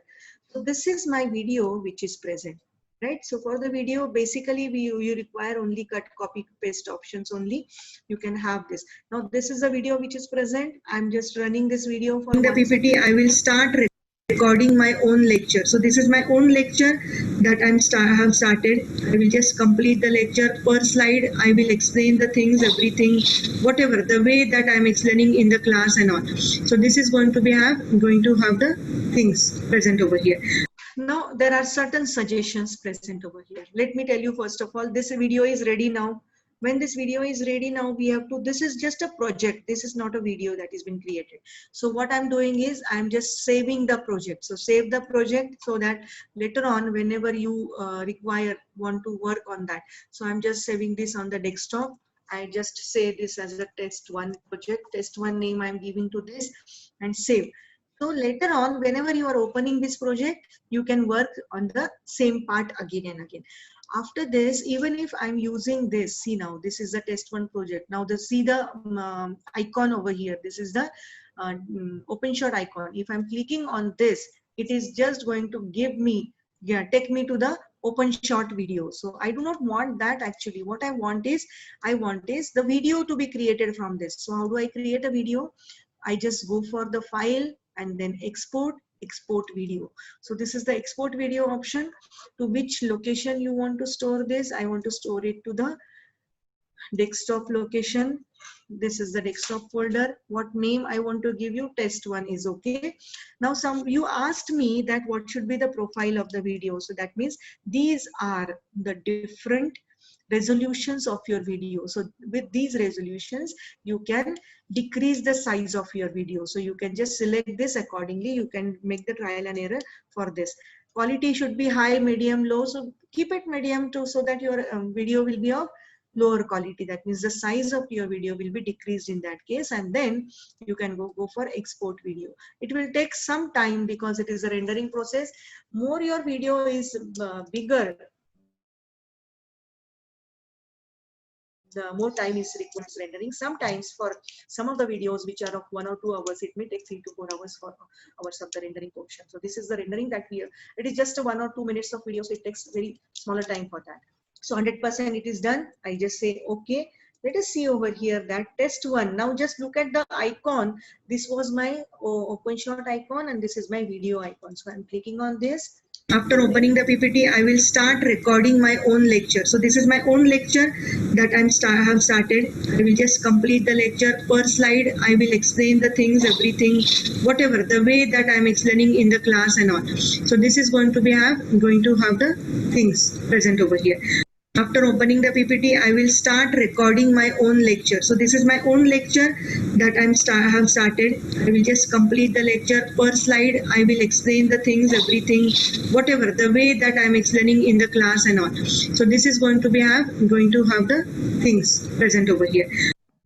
Speaker 4: So this is my video which is present, right? So for the video, basically you require only cut, copy, paste options only. You can have this. Now this is the video which is present. I'm just running this video for
Speaker 7: the PPT. I will start recording my own lecture. So this is my own lecture that have started. I will just complete the lecture per slide. I will explain the things, everything, whatever, the way that I'm explaining in the class and all. So this is going to have the things present over here.
Speaker 4: Now there are certain suggestions present over here. Let me tell you, first of all, this video is ready now. When this video is ready now, we have to, this is just a project. This is not a video that has been created. So what I'm doing is I'm just saving the project. So save the project so that later on, whenever you want to work on that. So I'm just saving this on the desktop. I just say this as a test1 project, test1 name I'm giving to this and save. So later on, whenever you are opening this project, you can work on the same part again and again. After this, even if I'm using this, see now, this is the test1 project. Now see the icon over here. This is the OpenShot icon. If I'm clicking on this, it is just going to give me, take me to the open short video. So I do not want that actually. What I want is the video to be created from this. So how do I create a video? I just go for the file and then export video. So this is the export video option. To which location you want to store this? I want to store it to the desktop location. This is the desktop folder. What name I want to give you? Test1 is okay. Now you asked me that what should be the profile of the video. So that means these are the different resolutions of your video. So with these resolutions you can decrease the size of your video. So you can just select this accordingly. You can make the trial and error for this. Quality should be high, medium, low. So keep it medium too, so that your video will be of lower quality. That means the size of your video will be decreased in that case, and then you can go for export video. It will take some time because it is a rendering process. More your video is bigger, the more time is required rendering. Sometimes for some of the videos which are of 1 or 2 hours, it may take 3 to 4 hours for hours of the rendering portion. So this is the rendering that it is just a 1 or 2 minutes of video, so it takes very smaller time for that. So 100% it is done. I just say okay. Let us see over here that test1. Now just look at the icon. This was my OpenShot icon and this is my video icon. So I'm clicking on this. After opening the PPT, I will start recording my own lecture. So this is my own lecture that I have started. I will just complete the lecture per slide. I will explain the things, everything, whatever, the way that I'm explaining in the class and all. So this is going to have the things present over here. After opening the PPT, I will start recording my own lecture. So this is my own lecture that I have started. I will just complete the lecture per slide. I will explain the things, everything, whatever, the way that I'm explaining in the class and all. So this is going to have the things present over here.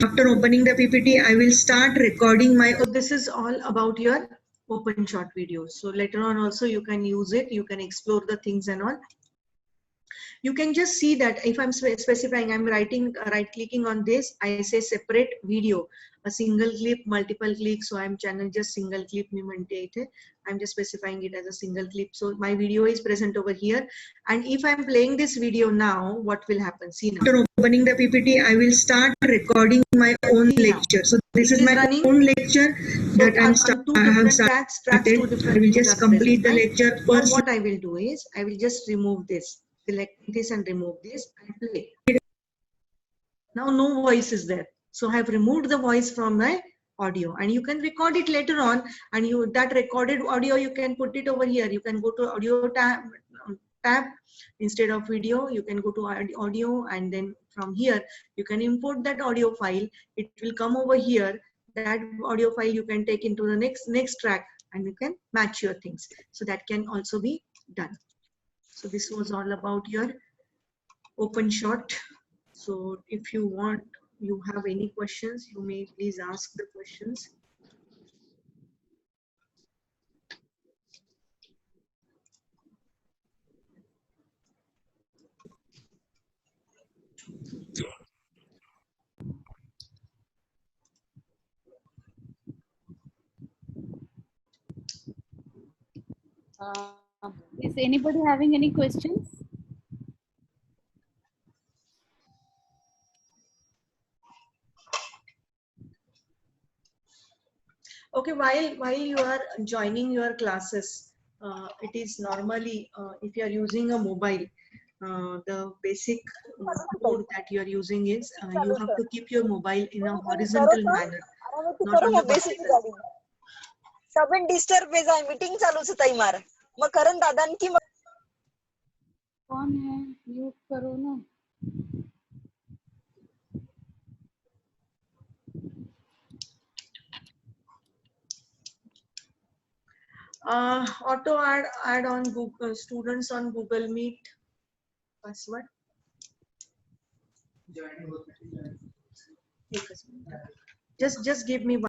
Speaker 4: After opening the PPT, I will start recording my. So this is all about your OpenShot videos. So later on also you can use it. You can explore the things and all. You can just see that if I'm specifying, I'm right clicking on this, I say separate video, a single clip, multiple clicks. So I'm channel just single clip. I'm just specifying it as a single clip. So my video is present over here. And if I'm playing this video now, what will happen? See now. After opening the PPT, I will start recording my own lecture. So this is my own lecture that I have started. I will just complete the lecture first. What I will do is I will just remove this. Select this and remove this and play. Now no voice is there. So I have removed the voice from my audio, and you can record it later on, and that recorded audio you can put it over here. You can go to audio tab instead of video. You can go to audio, and then from here you can import that audio file. It will come over here. That audio file you can take into the next track, and you can match your things. So that can also be done. So this was all about your OpenShot. So if you have any questions, you may please ask the questions.
Speaker 2: Is anybody having any questions?
Speaker 4: Okay, while you are joining your classes, it is normally if you are using a mobile, the basic mode that you are using is you have to keep your mobile in a horizontal manner, not in a vertical.
Speaker 6: सबन disturb पे जाए meeting चालू से ताई मार मग करण दादान की
Speaker 2: कौन है म्यूट करो ना
Speaker 4: Auto add on Google students on Google Meet password. Just give me one.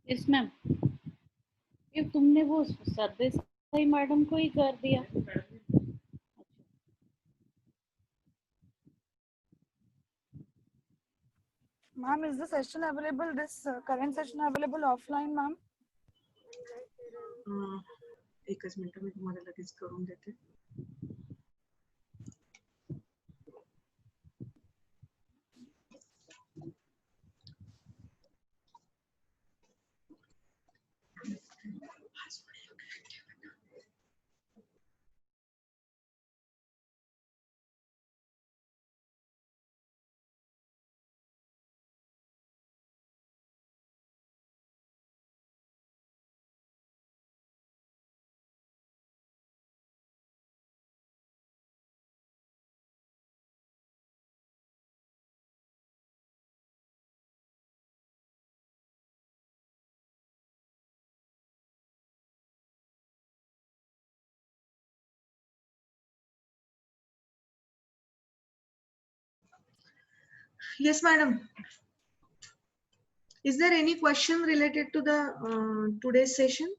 Speaker 2: Yes ma'am, ये तुमने वो सरदेसाई मैडम को ही कर दिया।
Speaker 5: Ma'am, is the session available, this current session available offline, ma'am?
Speaker 4: एकच मिनिट मी तुम्हाला लगेच करून देते. Yes, madam. Is there any question related to the today's session?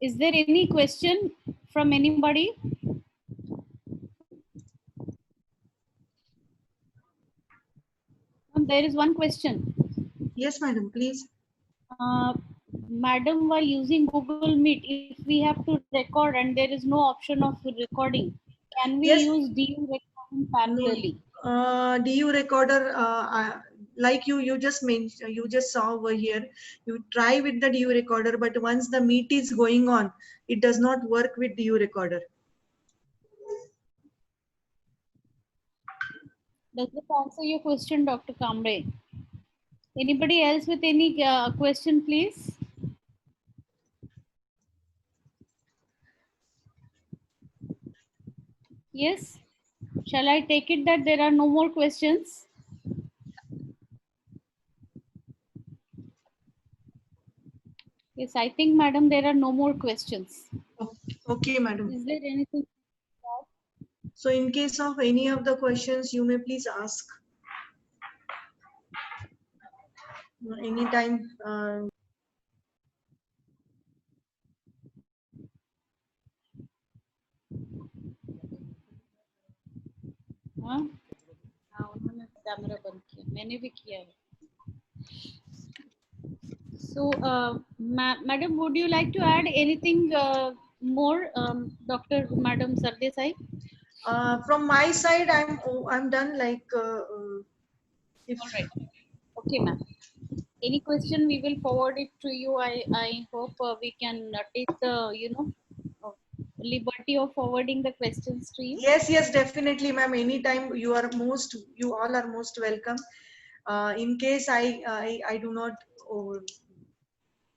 Speaker 2: Is there any question from anybody? There is one question.
Speaker 4: Yes, madam, please.
Speaker 2: Madam, while using Google Meet, if we have to record and there is no option of recording, can we
Speaker 4: Yes.
Speaker 2: use DU recording parallelly?
Speaker 4: DU recorder, like you just mentioned, you just saw over here. You try with the DU recorder, but once the meet is going on, it does not work with DU recorder.
Speaker 2: Does this answer your question, Dr. Kamre? Anybody else with any question, please? Yes. Shall I take it that there are no more questions? Yes, I think, madam, there are no more questions.
Speaker 4: Okay, madam.
Speaker 2: Is there anything?
Speaker 4: So in case of any of the questions, you may please ask. Anytime.
Speaker 2: हाँ हाँ, उन्होंने camera बंद किया, मैंने भी किया है. So, madam, would you like to add anything more, Dr. Madam Sardesai?
Speaker 4: From my side, I'm done. Like, if
Speaker 2: All right. Okay, ma'am. Any question, we will forward it to you. I hope we can take the liberty of forwarding the questions to you.
Speaker 4: yes, definitely, ma'am. Anytime you all are most welcome. In case I do not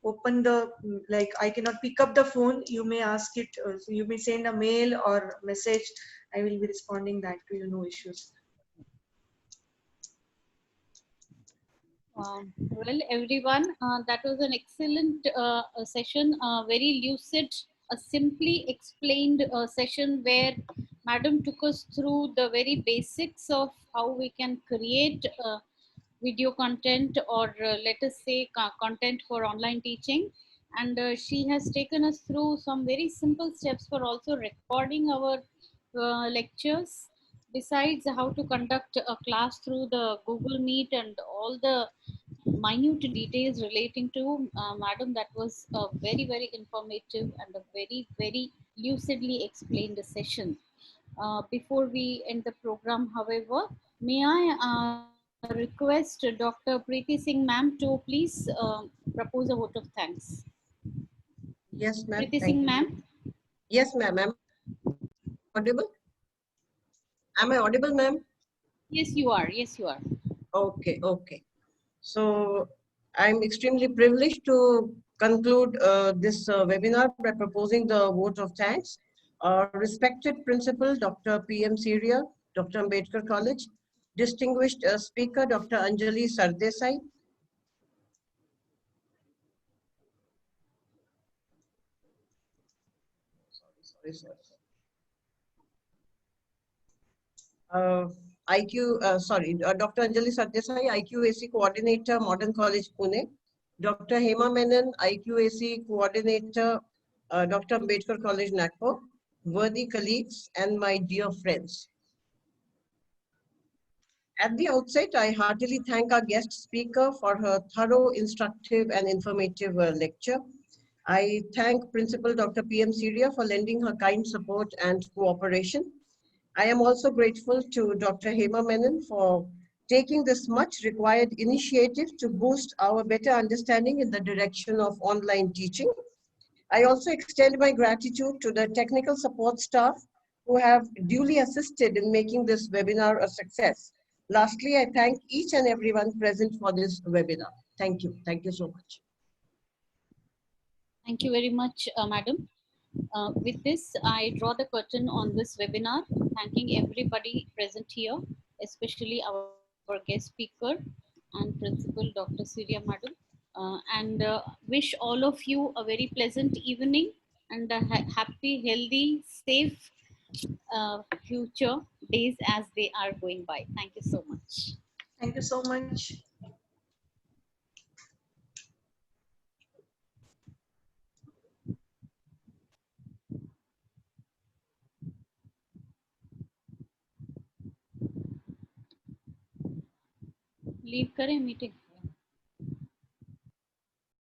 Speaker 4: open the, like, I cannot pick up the phone, you may ask it, so you may send a mail or message. I will be responding that to you, no issues.
Speaker 2: Well, everyone, that was an excellent session, very lucid, a simply explained session where Madam took us through the very basics of how we can create video content, or let us say content for online teaching. And she has taken us through some very simple steps for also recording our lectures, besides how to conduct a class through the Google Meet and all the minute details relating to Madam. That was a very, very informative and a very, very lucidly explained session. Before we end the program, however, may I request Dr. Preeti Singh ma'am to please propose a vote of thanks.
Speaker 8: Yes, ma'am.
Speaker 2: Preeti
Speaker 8: Thank
Speaker 2: Singh
Speaker 8: you.
Speaker 2: ma'am.
Speaker 8: Yes, ma'am. Am I audible? Am I audible, ma'am?
Speaker 2: Yes, you are. Yes, you are.
Speaker 8: Okay, okay. So I'm extremely privileged to conclude this webinar by proposing the vote of thanks. Respected Principal, Dr. P.M. Syria, Dr. Ambedkar College, distinguished speaker, Dr. Anjali Sardesai, sorry. Dr. Anjali Satyasai, IQAC Coordinator, Modern College, Pune. Dr. Hema Menon, IQAC Coordinator, Dr. Ambedkar College, Nagpur. Worthy colleagues and my dear friends. At the outset, I heartily thank our guest speaker for her thorough, instructive and informative lecture. I thank Principal Dr. P.M. Syria for lending her kind support and cooperation. I am also grateful to Dr. Hema Menon for taking this much required initiative to boost our better understanding in the direction of online teaching. I also extend my gratitude to the technical support staff who have duly assisted in making this webinar a success. Lastly, I thank each and everyone present for this webinar. Thank you. Thank you so much.
Speaker 2: Thank you very much, Madam. With this, I draw the curtain on this webinar, thanking everybody present here, especially our guest speaker and Principal Dr. Surya Madam, and wish all of you a very pleasant evening and a happy, healthy, safe future days as they are going by. Thank you so much.
Speaker 4: Thank you so much.
Speaker 2: Leave करें meeting.